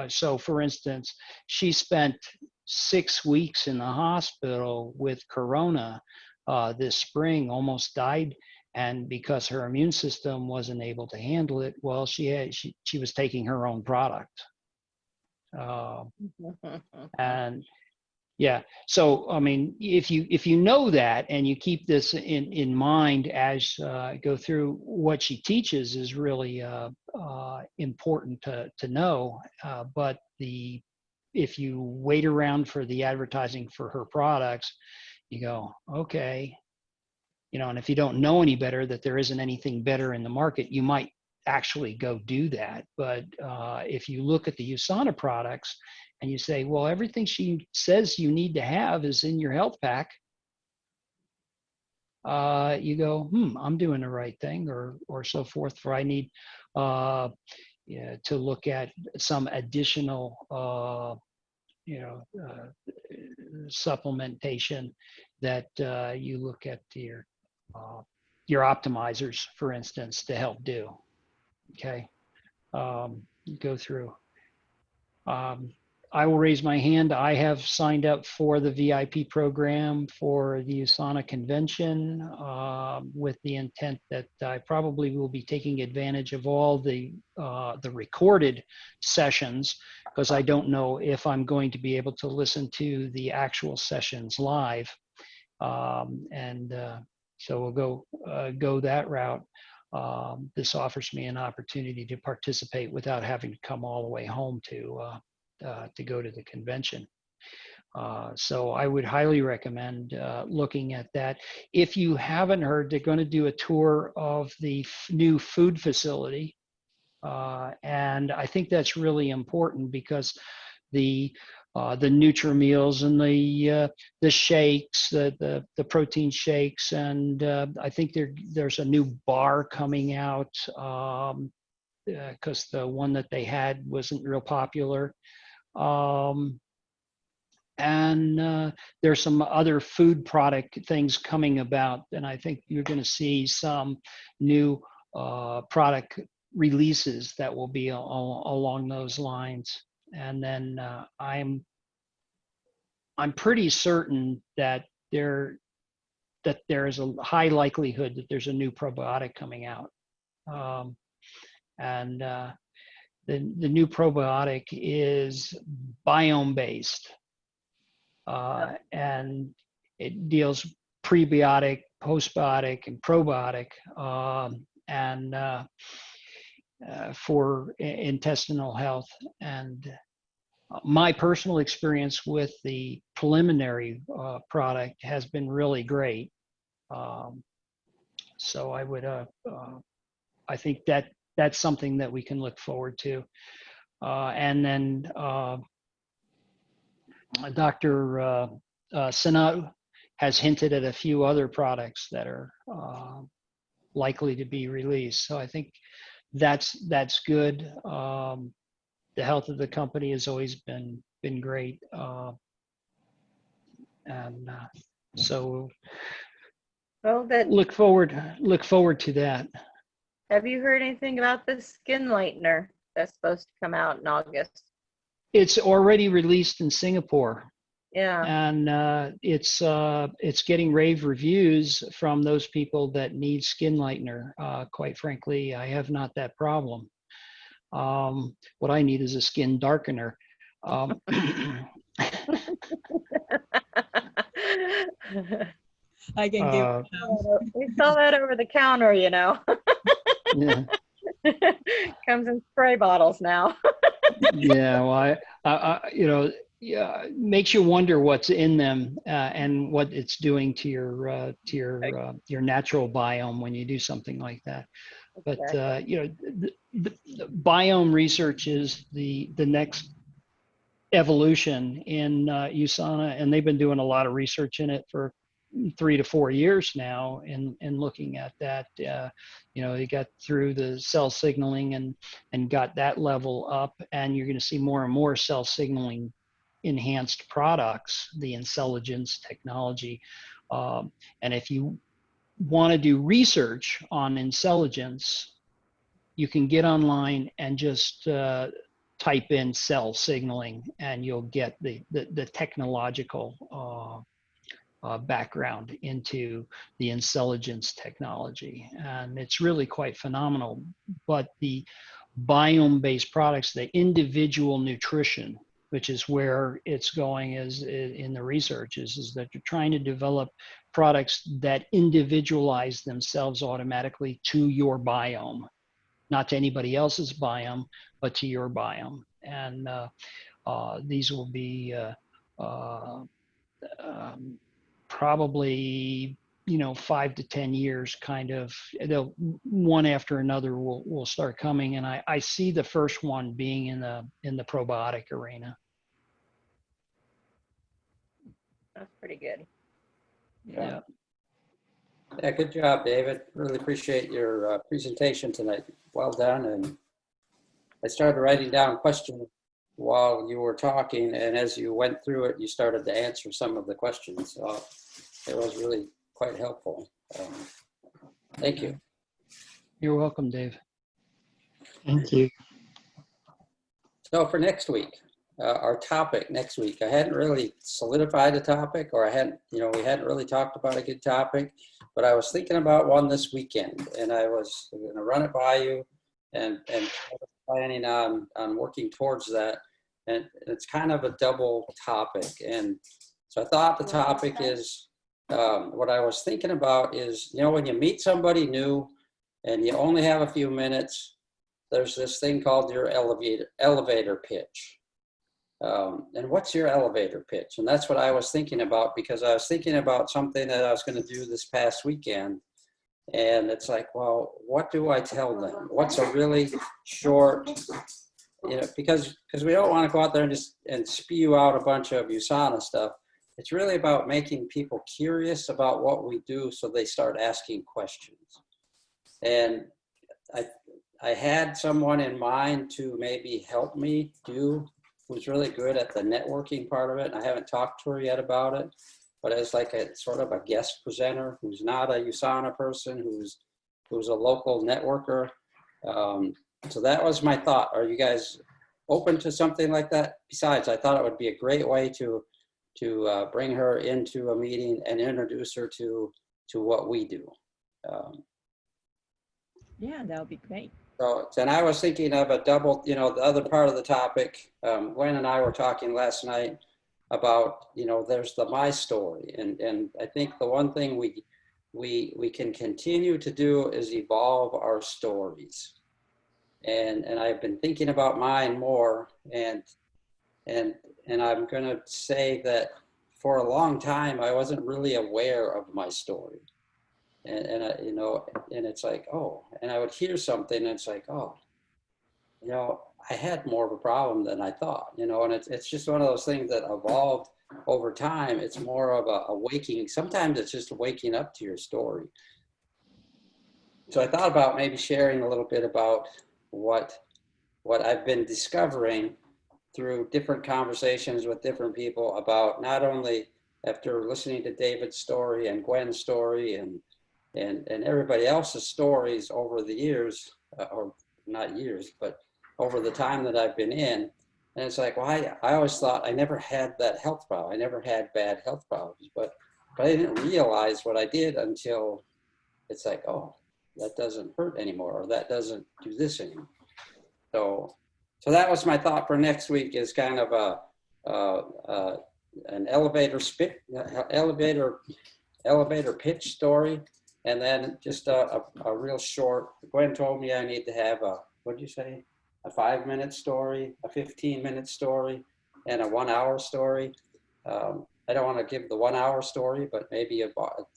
So for instance, she spent 6 weeks in the hospital with corona this spring, almost died. And because her immune system wasn't able to handle it, well, she was taking her own product. And yeah, so I mean, if you know that and you keep this in mind as go through, what she teaches is really important to know. But if you wait around for the advertising for her products, you go, okay, and if you don't know any better, that there isn't anything better in the market, you might actually go do that. But if you look at the USANA products and you say, well, everything she says you need to have is in your health pack, you go, I'm doing the right thing, or so forth. For I need to look at some additional supplementation that you look at your optimizers, for instance, to help do. Okay, go through. I will raise my hand. I have signed up for the VIP program for the USANA convention with the intent that I probably will be taking advantage of all the recorded sessions, because I don't know if I'm going to be able to listen to the actual sessions live. So we'll go that route. This offers me an opportunity to participate without having to come all the way home to go to the convention. So I would highly recommend looking at that. If you haven't heard, they're going to do a tour of the new food facility. And I think that's really important, because the Nutri-Meals and the shakes, the protein shakes, and I think there's a new bar coming out, because the one that they had wasn't real popular. And there's some other food product things coming about, and I think you're going to see some new product releases that will be along those lines. And then I'm pretty certain that there is a high likelihood that there's a new probiotic coming out, and the new probiotic is biome based, and it deals prebiotic, postbiotic, and probiotic, and for intestinal health. And My personal experience with the preliminary product has been really great. So I think that's something that we can look forward to. And then Dr. Sinha has hinted at a few other products that are likely to be released. So I think that's good. The health of the company has always been great, and so Well, that, look forward to that. have you heard anything about the skin lightener that's supposed to come out in August? It's already released in Singapore, Yeah. and it's getting rave reviews from those people that need skin lightener. Quite frankly, I have not that problem. What I need is a skin darkener. I can give. We sell that over the counter, you know. Yeah. Comes in spray bottles now. Yeah, well, yeah, makes you wonder what's in them and what it's doing to your natural biome when you do something like that. But the biome research is the next evolution in USANA, and they've been doing a lot of research in it for 3 to 4 years now in looking at that. They got through the cell signaling and got that level up, and you're going to see more and more cell signaling enhanced products, the intelligence technology. And if you want to do research on intelligence, you can get online and just type in cell signaling, and you'll get the technological background into the intelligence technology. And it's really quite phenomenal. But the biome-based products, the individual nutrition, which is where it's going is in the research, is that you're trying to develop products that individualize themselves automatically to your biome, not to anybody else's biome, but to your biome. And these will be probably 5 to 10 years, kind of. They'll one after another will start coming, and I see the first one being in the probiotic arena. That's pretty good. Yeah. Yeah, good job, David. Really appreciate your presentation tonight. Well done. And I started writing down questions while you were talking, and as you went through it, you started to answer some of the questions. So it was really quite helpful. Thank you. You're welcome, Dave. Thank you. So for next week, our topic next week, I hadn't really solidified a topic, or we hadn't really talked about a good topic, but I was thinking about one this weekend, and I was going to run it by you and planning on working towards that. And it's kind of a double topic. And so I thought the topic is, what I was thinking about is, when you meet somebody new and you only have a few minutes, there's this thing called your elevator pitch. And what's your elevator pitch? And that's what I was thinking about, because I was thinking about something that I was going to do this past weekend. And it's like, well, what do I tell them? What's a really short, because we don't want to go out there and spew out a bunch of USANA stuff. It's really about making people curious about what we do, so they start asking questions. And I had someone in mind to maybe help me who's really good at the networking part of it. I haven't talked to her yet about it, but as like a sort of a guest presenter who's not a USANA person, who's a local networker. So that was my thought. Are you guys open to something like that? Besides, I thought it would be a great way to bring her into a meeting and introduce her to what we do. Yeah, that would be great. So, and I was thinking of a double, the other part of the topic. Gwen and I were talking last night about, there's the my story. And I think the one thing we can continue to do is evolve our stories. And I've been thinking about mine more. And And I'm going to say that for a long time, I wasn't really aware of my story. And I, you know, and it's like, oh, and I would hear something and it's like, oh, you know, I had more of a problem than I thought, you know, and it's just one of those things that evolved over time. It's more of a waking, sometimes it's just waking up to your story. So I thought about maybe sharing a little bit about what I've been discovering through different conversations with different people about not only after listening to David's story and Gwen's story and everybody else's stories over the years, or not years, but over the time that I've been in. And it's like, well, I always thought I never had that health problem. I never had bad health problems, but I didn't realize what I did until it's like, oh, that doesn't hurt anymore, or that doesn't do this anymore. So that was my thought for next week, is kind of an elevator pitch story, and then just a real short. Gwen told me I need to have what'd you say? A 5-minute story, a 15-minute story, and a 1-hour story. I don't want to give the 1-hour story, but maybe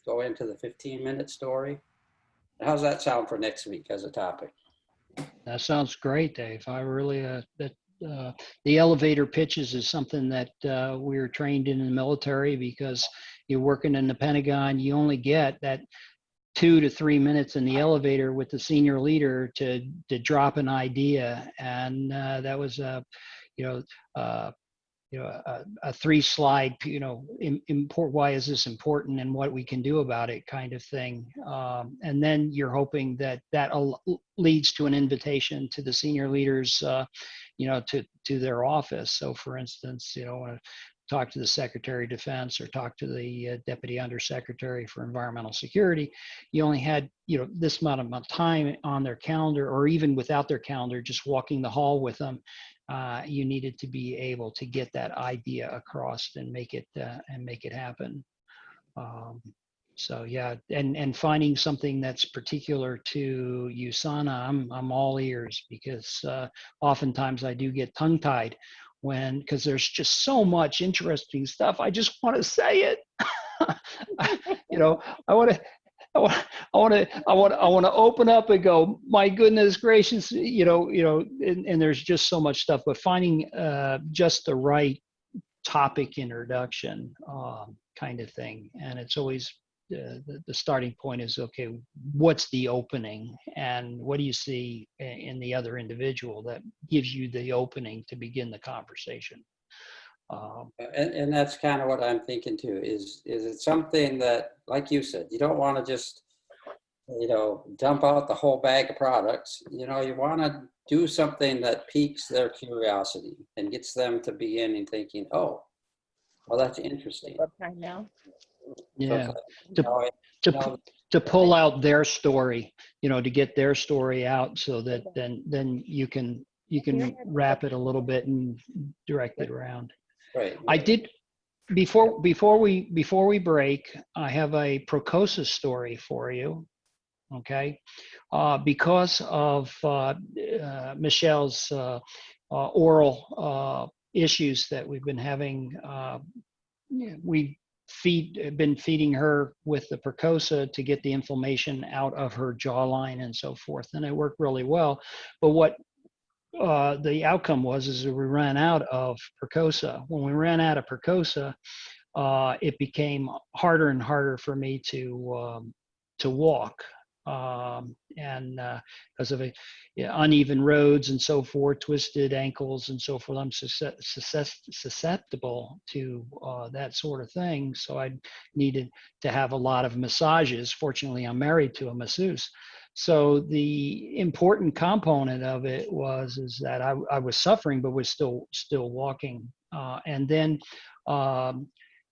go into the 15-minute story. How's that sound for next week as a topic? That sounds great, Dave. I really, the elevator pitches is something that we were trained in the military, because you're working in the Pentagon, you only get that 2 to 3 minutes in the elevator with the senior leader to drop an idea. And that was a 3-slide, why is this important and what we can do about it kind of thing. And then you're hoping that leads to an invitation to the senior leaders, to their office. So for instance, when I talk to the Secretary of Defense or talk to the Deputy Undersecretary for Environmental Security, you only had, this amount of time on their calendar, or even without their calendar, just walking the hall with them. You needed to be able to get that idea across and make it happen. So yeah, and finding something that's particular to USANA, I'm all ears, because oftentimes I do get tongue-tied because there's just so much interesting stuff. I just want to say it. I want to open up and go, my goodness gracious, and there's just so much stuff. But finding just the right topic introduction kind of thing, and it's always the starting point is, okay, what's the opening, and what do you see in the other individual that gives you the opening to begin the conversation. And that's kind of what I'm thinking too, is it something that, like you said, you don't want to just, dump out the whole bag of products. You want to do something that piques their curiosity and gets them to begin and thinking, oh, well, that's interesting. What time now? Yeah, to pull out their story, to get their story out, so that then you can wrap it a little bit and direct it around. Right. I did before we break. I have a Procosa story for you. Okay, because of Michelle's oral issues that we've been having, we've been feeding her with the Procosa to get the inflammation out of her jawline and so forth, and it worked really well. But what the outcome is that we ran out of Procosa. When we ran out of Procosa, it became harder and harder for me to walk, and because of uneven roads and so forth, twisted ankles and so forth, I'm susceptible to that sort of thing. So I needed to have a lot of massages. Fortunately, I'm married to a masseuse. So the important component of it is that I was suffering, but was still walking. And then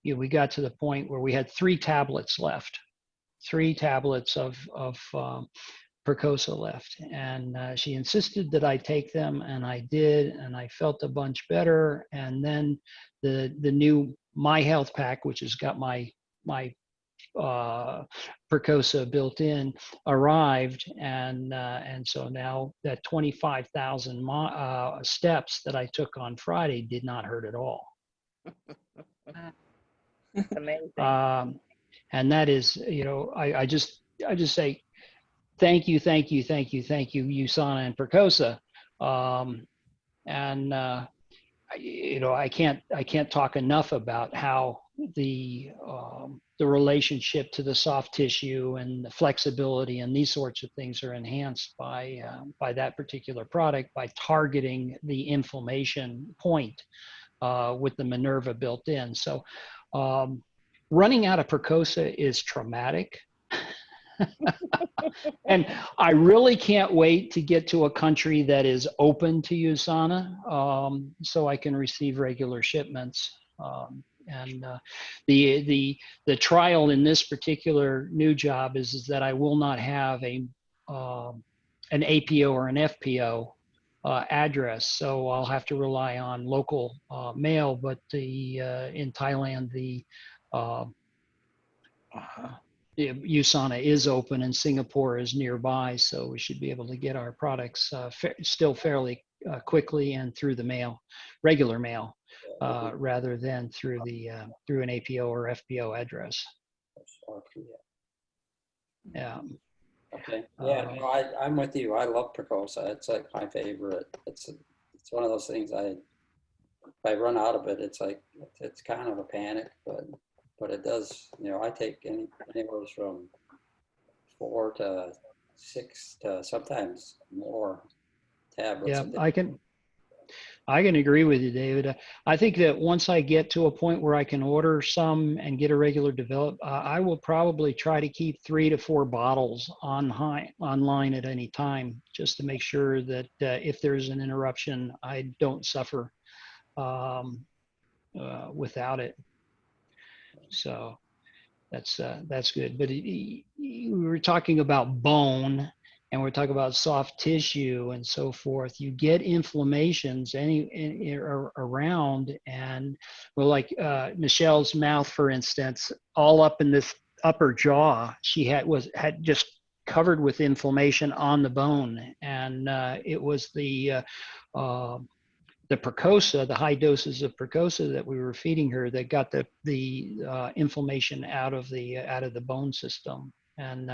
we got to the point where we had 3 tablets left, 3 tablets of Procosa left. And she insisted that I take them, and I did, and I felt a bunch better. And then the new My Health Pack, which has got my Percosa built in arrived, and so now that 25,000 steps that I took on Friday did not hurt at all. It's amazing. And that is, you know, I just say thank you, USANA and Percosa. You know, I can't talk enough about how the relationship to the soft tissue and the flexibility and these sorts of things are enhanced by that particular product, by targeting the inflammation point with the Minerva built in. So running out of Percosa is traumatic. And I really can't wait to get to a country that is open to USANA, so I can receive regular shipments. The trial in this particular new job is that I will not have an APO or an FPO address, so I'll have to rely on local mail. But in Thailand, the USANA is open and Singapore is nearby, so we should be able to get our products still fairly quickly and through the mail, regular mail, rather than through an APO or FPO address. Yeah. Okay. Yeah, no, I'm with you. I love Percosa. It's like my favorite. It's one of those things if I run out of it, it's like it's kind of a panic, but it does, you know, I take anywhere from 4 to 6 to sometimes more tablets. Yeah, I can agree with you, David. I think that once I get to a point where I can order some and get a regular develop, I will probably try to keep 3 to 4 bottles online at any time, just to make sure that if there's an interruption, I don't suffer without it. So that's good. But we were talking about bone, and we're talking about soft tissue and so forth. You get inflammations around, and well, like Michelle's mouth, for instance, all up in this upper jaw, she had just covered with inflammation on the bone, and it was the Percosa, the high doses of Percosa that we were feeding her, that got the inflammation out of the bone system, and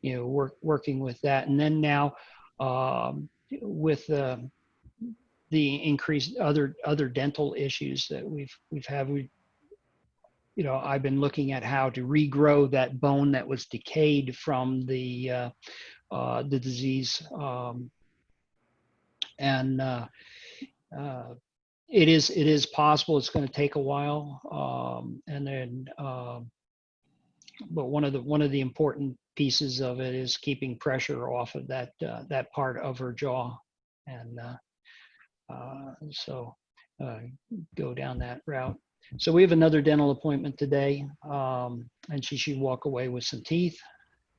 you know, working with that, and then now with the increased other dental issues that we've had, you know, I've been looking at how to regrow that bone that was decayed from the disease. And it is possible. It's going to take a while, and then but one of the important pieces of it is keeping pressure off of that part of her jaw, and so go down that route. So we have another dental appointment today, and she should walk away with some teeth.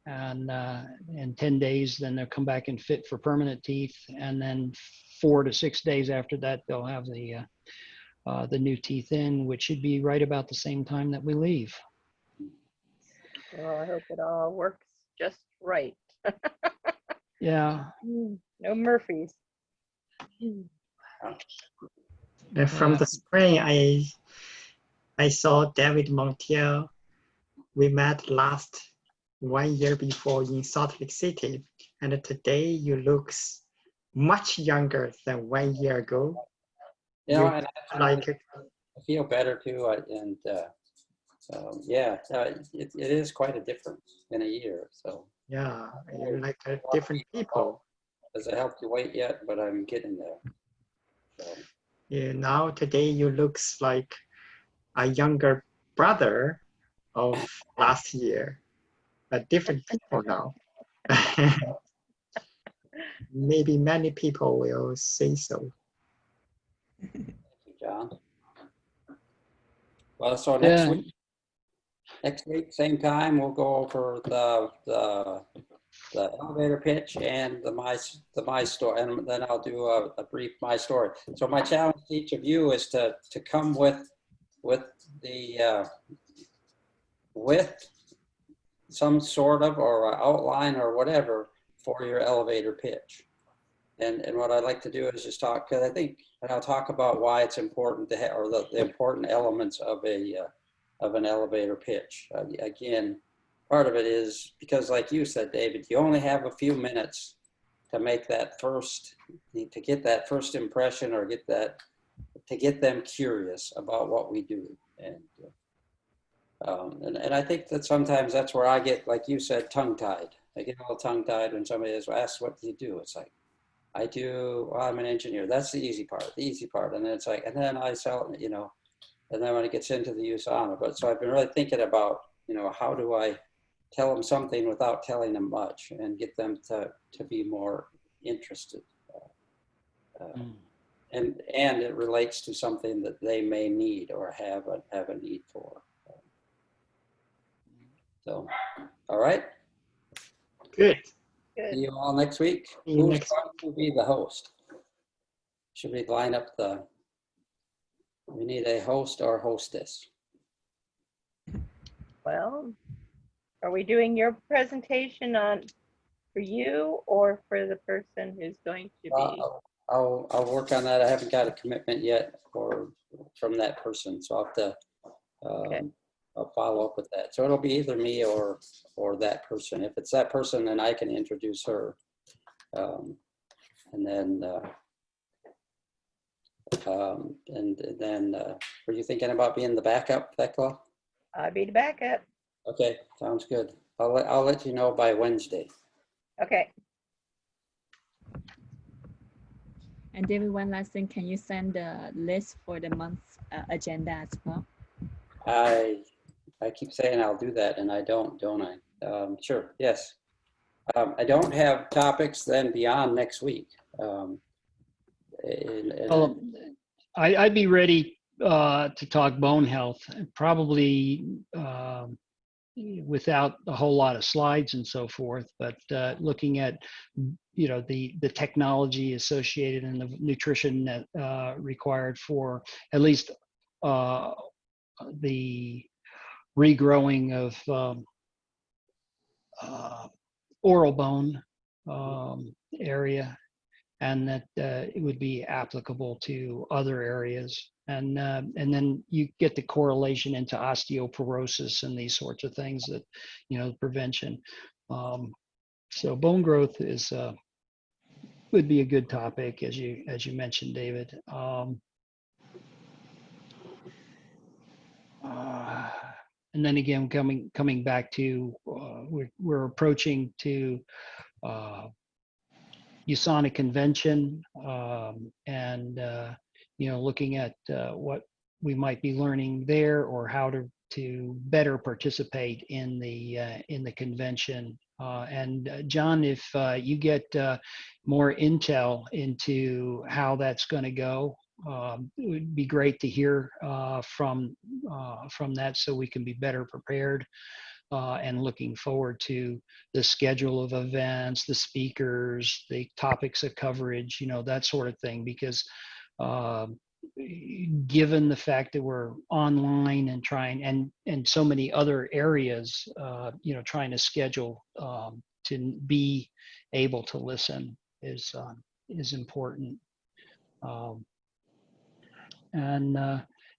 And in 10 days, then they'll come back and fit for permanent teeth. And then 4 to 6 days after that, they'll have the new teeth in, which should be right about the same time that we leave. Well, I hope it all works just right. Yeah. No Murphys. From the spring, I saw David Montiel. We met last 1 year before in Salt Lake City, and today you look much younger than 1 year ago. You know, and I feel better too, yeah, it is quite a difference in a year. So yeah, you're like different people. Hasn't helped you weight yet, but I'm getting there. So. Yeah, now today you looks like a younger brother of last year. Different people now. Maybe many people will say so. Thank you, John. Well, so next week, same time, we'll go over the elevator pitch and the my story, and then I'll do a brief my story. So my challenge to each of you is to come with the with some sort of or an outline or whatever for your elevator pitch. And what I'd like to do is just talk, because I think, and I'll talk about why it's important to have, or the important elements of an elevator pitch. Again, part of it is because, like you said, David, you only have a few minutes to make that first, to get that first impression, or to get them curious about what we do. And I think that sometimes that's where I get, like you said, tongue-tied. I get a little tongue-tied when somebody asks, what do you do? It's like, well, I'm an engineer. That's the easy part. And then it's like, and then I sell, and then when it gets into the USANA. But so I've been really thinking about, how do I tell them something without telling them much and get them to be more interested. And it relates to something that they may need or have a need for. So, all right. Good. Good. See you all next week. See you Who's next going to be the host? Should we line up we need a host or hostess. Well, are we doing your presentation for you or for the person who's going to be? I'll work on that. I haven't got a commitment yet from that person, so I'll have to Okay. I'll follow up with that. So it'll be either me or that person. If it's that person, then I can introduce her, and then were you thinking about being the backup, Thecla? I'll be the backup. Okay, sounds good. I'll let you know by Wednesday. Okay. And David, one last thing, can you send the list for the month's agenda as well? I keep saying I'll do that, and I don't I? Sure, yes. I don't have topics then beyond next week. I'd be ready to talk bone health, probably without a whole lot of slides and so forth, but looking at the technology associated and the nutrition that required for at least the regrowing of oral bone area, and that it would be applicable to other areas. And then you get the correlation into osteoporosis and these sorts of things that, prevention. So bone growth would be a good topic, as you mentioned, David. And then again, coming back to we're approaching to USANA convention, and looking at what we might be learning there, or how to better participate in the convention. And John, if you get more intel into how that's going to go, it would be great to hear from that, so we can be better prepared. And looking forward to the schedule of events, the speakers, the topics of coverage, that sort of thing. Because given the fact that we're online and trying, and so many other areas, trying to schedule to be able to listen is important. And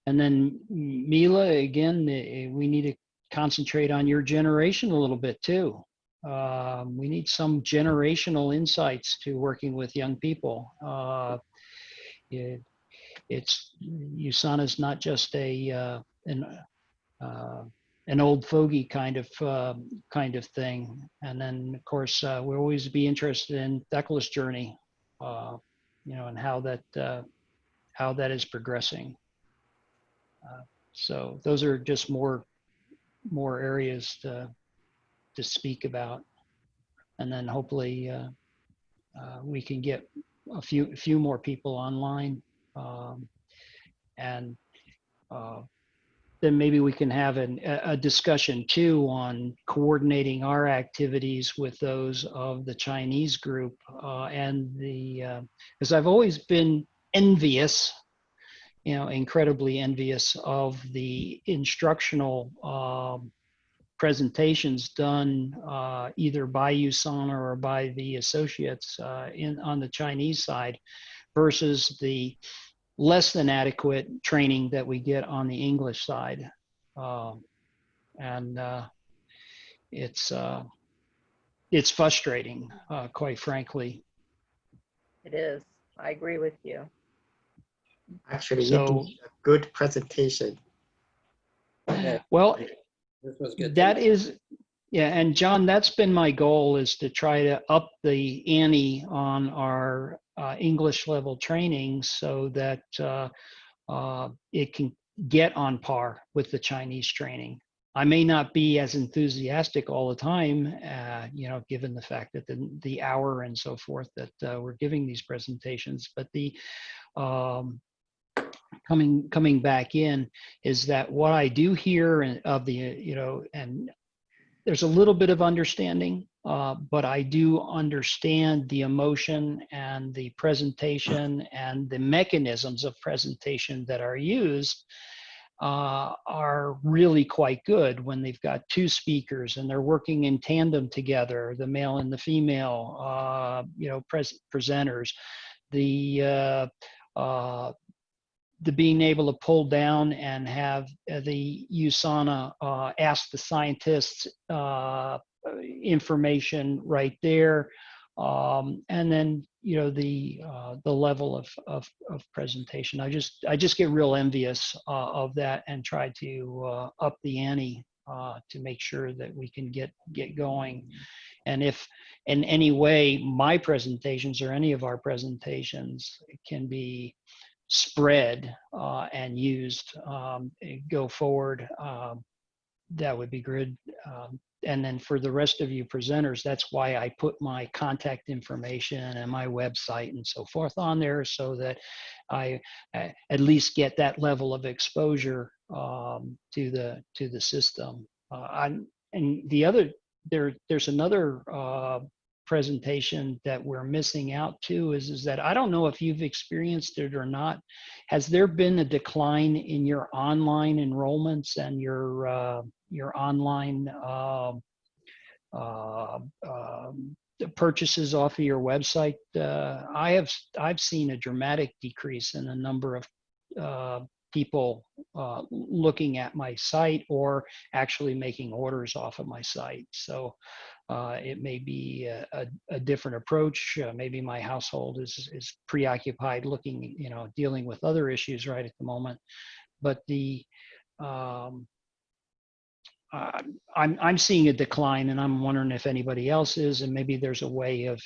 then Mila, again, we need to concentrate on your generation a little bit too. We need some generational insights to working with young people. USANA is not just an old fogey kind of thing. And then of course we'll always be interested in Thecla's journey, and how that is progressing. So those are just more areas to speak about, and then hopefully we can get a few more people online, and then maybe we can have a discussion too on coordinating our activities with those of the Chinese group, and because I've always been envious, incredibly envious of the instructional presentations done either by USANA or by the associates on the Chinese side versus the less than adequate training that we get on the English side. And it's frustrating, quite frankly. It is. I agree with you. Actually, you So, did a good presentation. Okay. well, This was good. that is, yeah, and John, that's been my goal, is to try to up the ante on our English level training so that it can get on par with the Chinese training. I may not be as enthusiastic all the time, you know, given the fact that the hour and so forth that we're giving these presentations, but the coming back in is that what I do hear of the, you know, and there's a little bit of understanding, but I do understand the emotion and the presentation and the mechanisms of presentation that are used are really quite good when they've got two speakers and they're working in tandem together, the male and the female, you know, presenters, the being able to pull down and have the USANA ask the scientists information right there, and then, you know, the level of presentation. I just get real envious of that and try to up the ante to make sure that we can get going. And if in any way my presentations or any of our presentations can be spread and used go forward, that would be good. And then for the rest of you presenters, that's why I put my contact information and my website and so forth on there, so that I at least get that level of exposure to the system. And the other, there's another presentation that we're missing out too, is that I don't know if you've experienced it or not. Has there been a decline in your online enrollments and your online purchases off of your website? I've seen a dramatic decrease in the number of people looking at my site or actually making orders off of my site. So it may be a different approach. Maybe my household is preoccupied looking, you know, dealing with other issues right at the moment. But I'm seeing a decline, and I'm wondering if anybody else is, and maybe there's a way of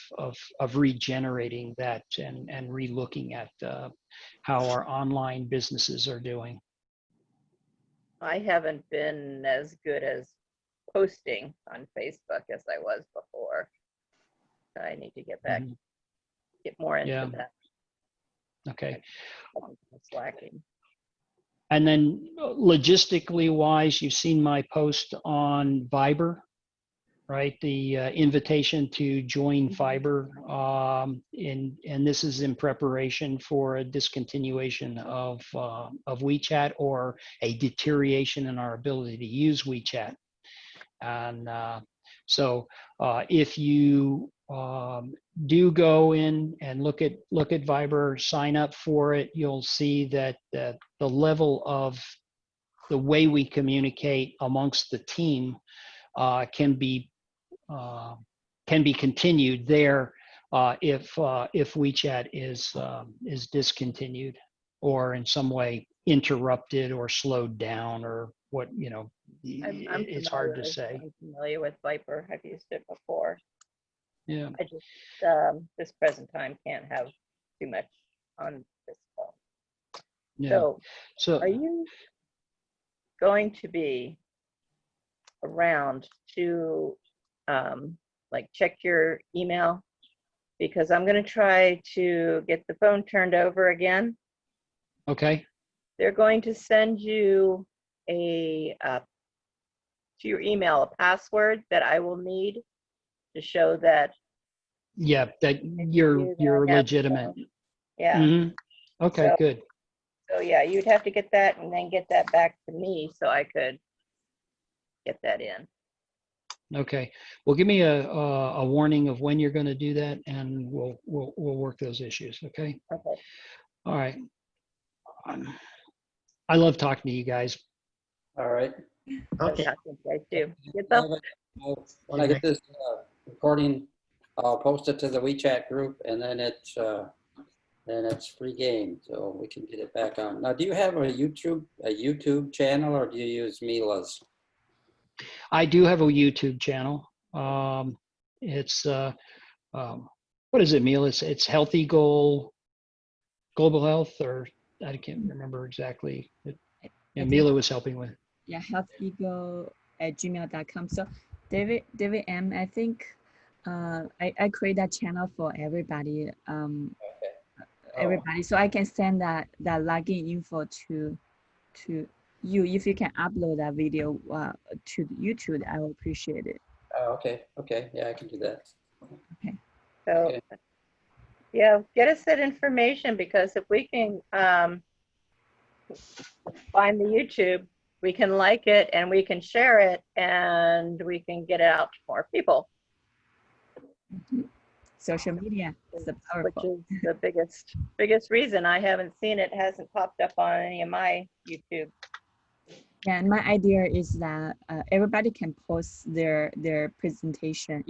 regenerating that and re-looking at how our online businesses are doing. I haven't been as good as posting on Facebook as I was before. I need to get back, get more into that. Okay. It's lacking. And then logistically wise, you've seen my post on Viber, right? The invitation to join Fiber, and this is in preparation for a discontinuation of WeChat or a deterioration in our ability to use WeChat. And so if you do go in and look at Viber, sign up for it, you'll see that the level of the way we communicate amongst the team can be continued there if WeChat is discontinued or in some way interrupted or slowed down, or what, you know, it's hard to say. I'm familiar with Viper. I've used it before. Yeah. I just this present time can't have too much on this phone. Yeah. So are you going to be around to like check your email? Because I'm going to try to get the phone turned over again. Okay. They're going to send you to your email a password that I will need to show that. Yeah, that you're legitimate. Yeah. Mm-hmm. Okay, good. So yeah, you'd have to get that and then get that back to me so I could get that in. Okay. Well, give me a warning of when you're going to do that, and we'll work those issues. Okay. Okay. All right. I love talking to you guys. All right. Okay. When I get this recording, I'll post it to the WeChat group, and then it's free game, so we can get it back on. Now, do you have a YouTube channel, or do you use Mila's? I do have a YouTube channel. It's what is it, Mila? It's Healthy Global Health, or I can't remember exactly. Yeah, Mila was helping with. Yeah, healtheagle@gmail.com. So David M, I think I create that channel for everybody. Everybody, so I can send that login info to you. If you can upload that video to YouTube, I will appreciate it. Oh, okay. Okay. Yeah, I can do that. Okay. So, Okay. yeah, get us that information, because if we can find the YouTube, we can like it and we can share it and we can get it out to more people. Social media is powerful. Which is the biggest reason I haven't seen it. Hasn't popped up on any of my YouTube. Yeah, and my idea is that everybody can post their presentation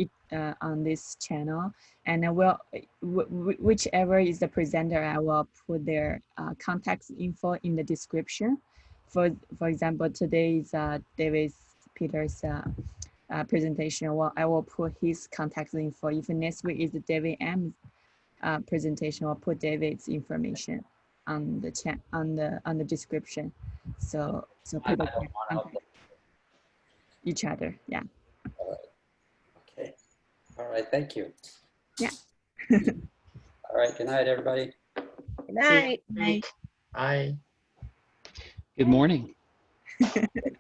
on this channel, and I will whichever is the presenter, I will put their contact info in the description. For example, today is David Peters' presentation. Well, I will put his contact info. If next week is the David M's presentation, I'll put David's information on the chat on the description. So people can contact each other. Yeah. All right. Okay. All right. Thank you. Yeah. All right. Good night, everybody. Good night. Night. Bye. Good morning. Good morning.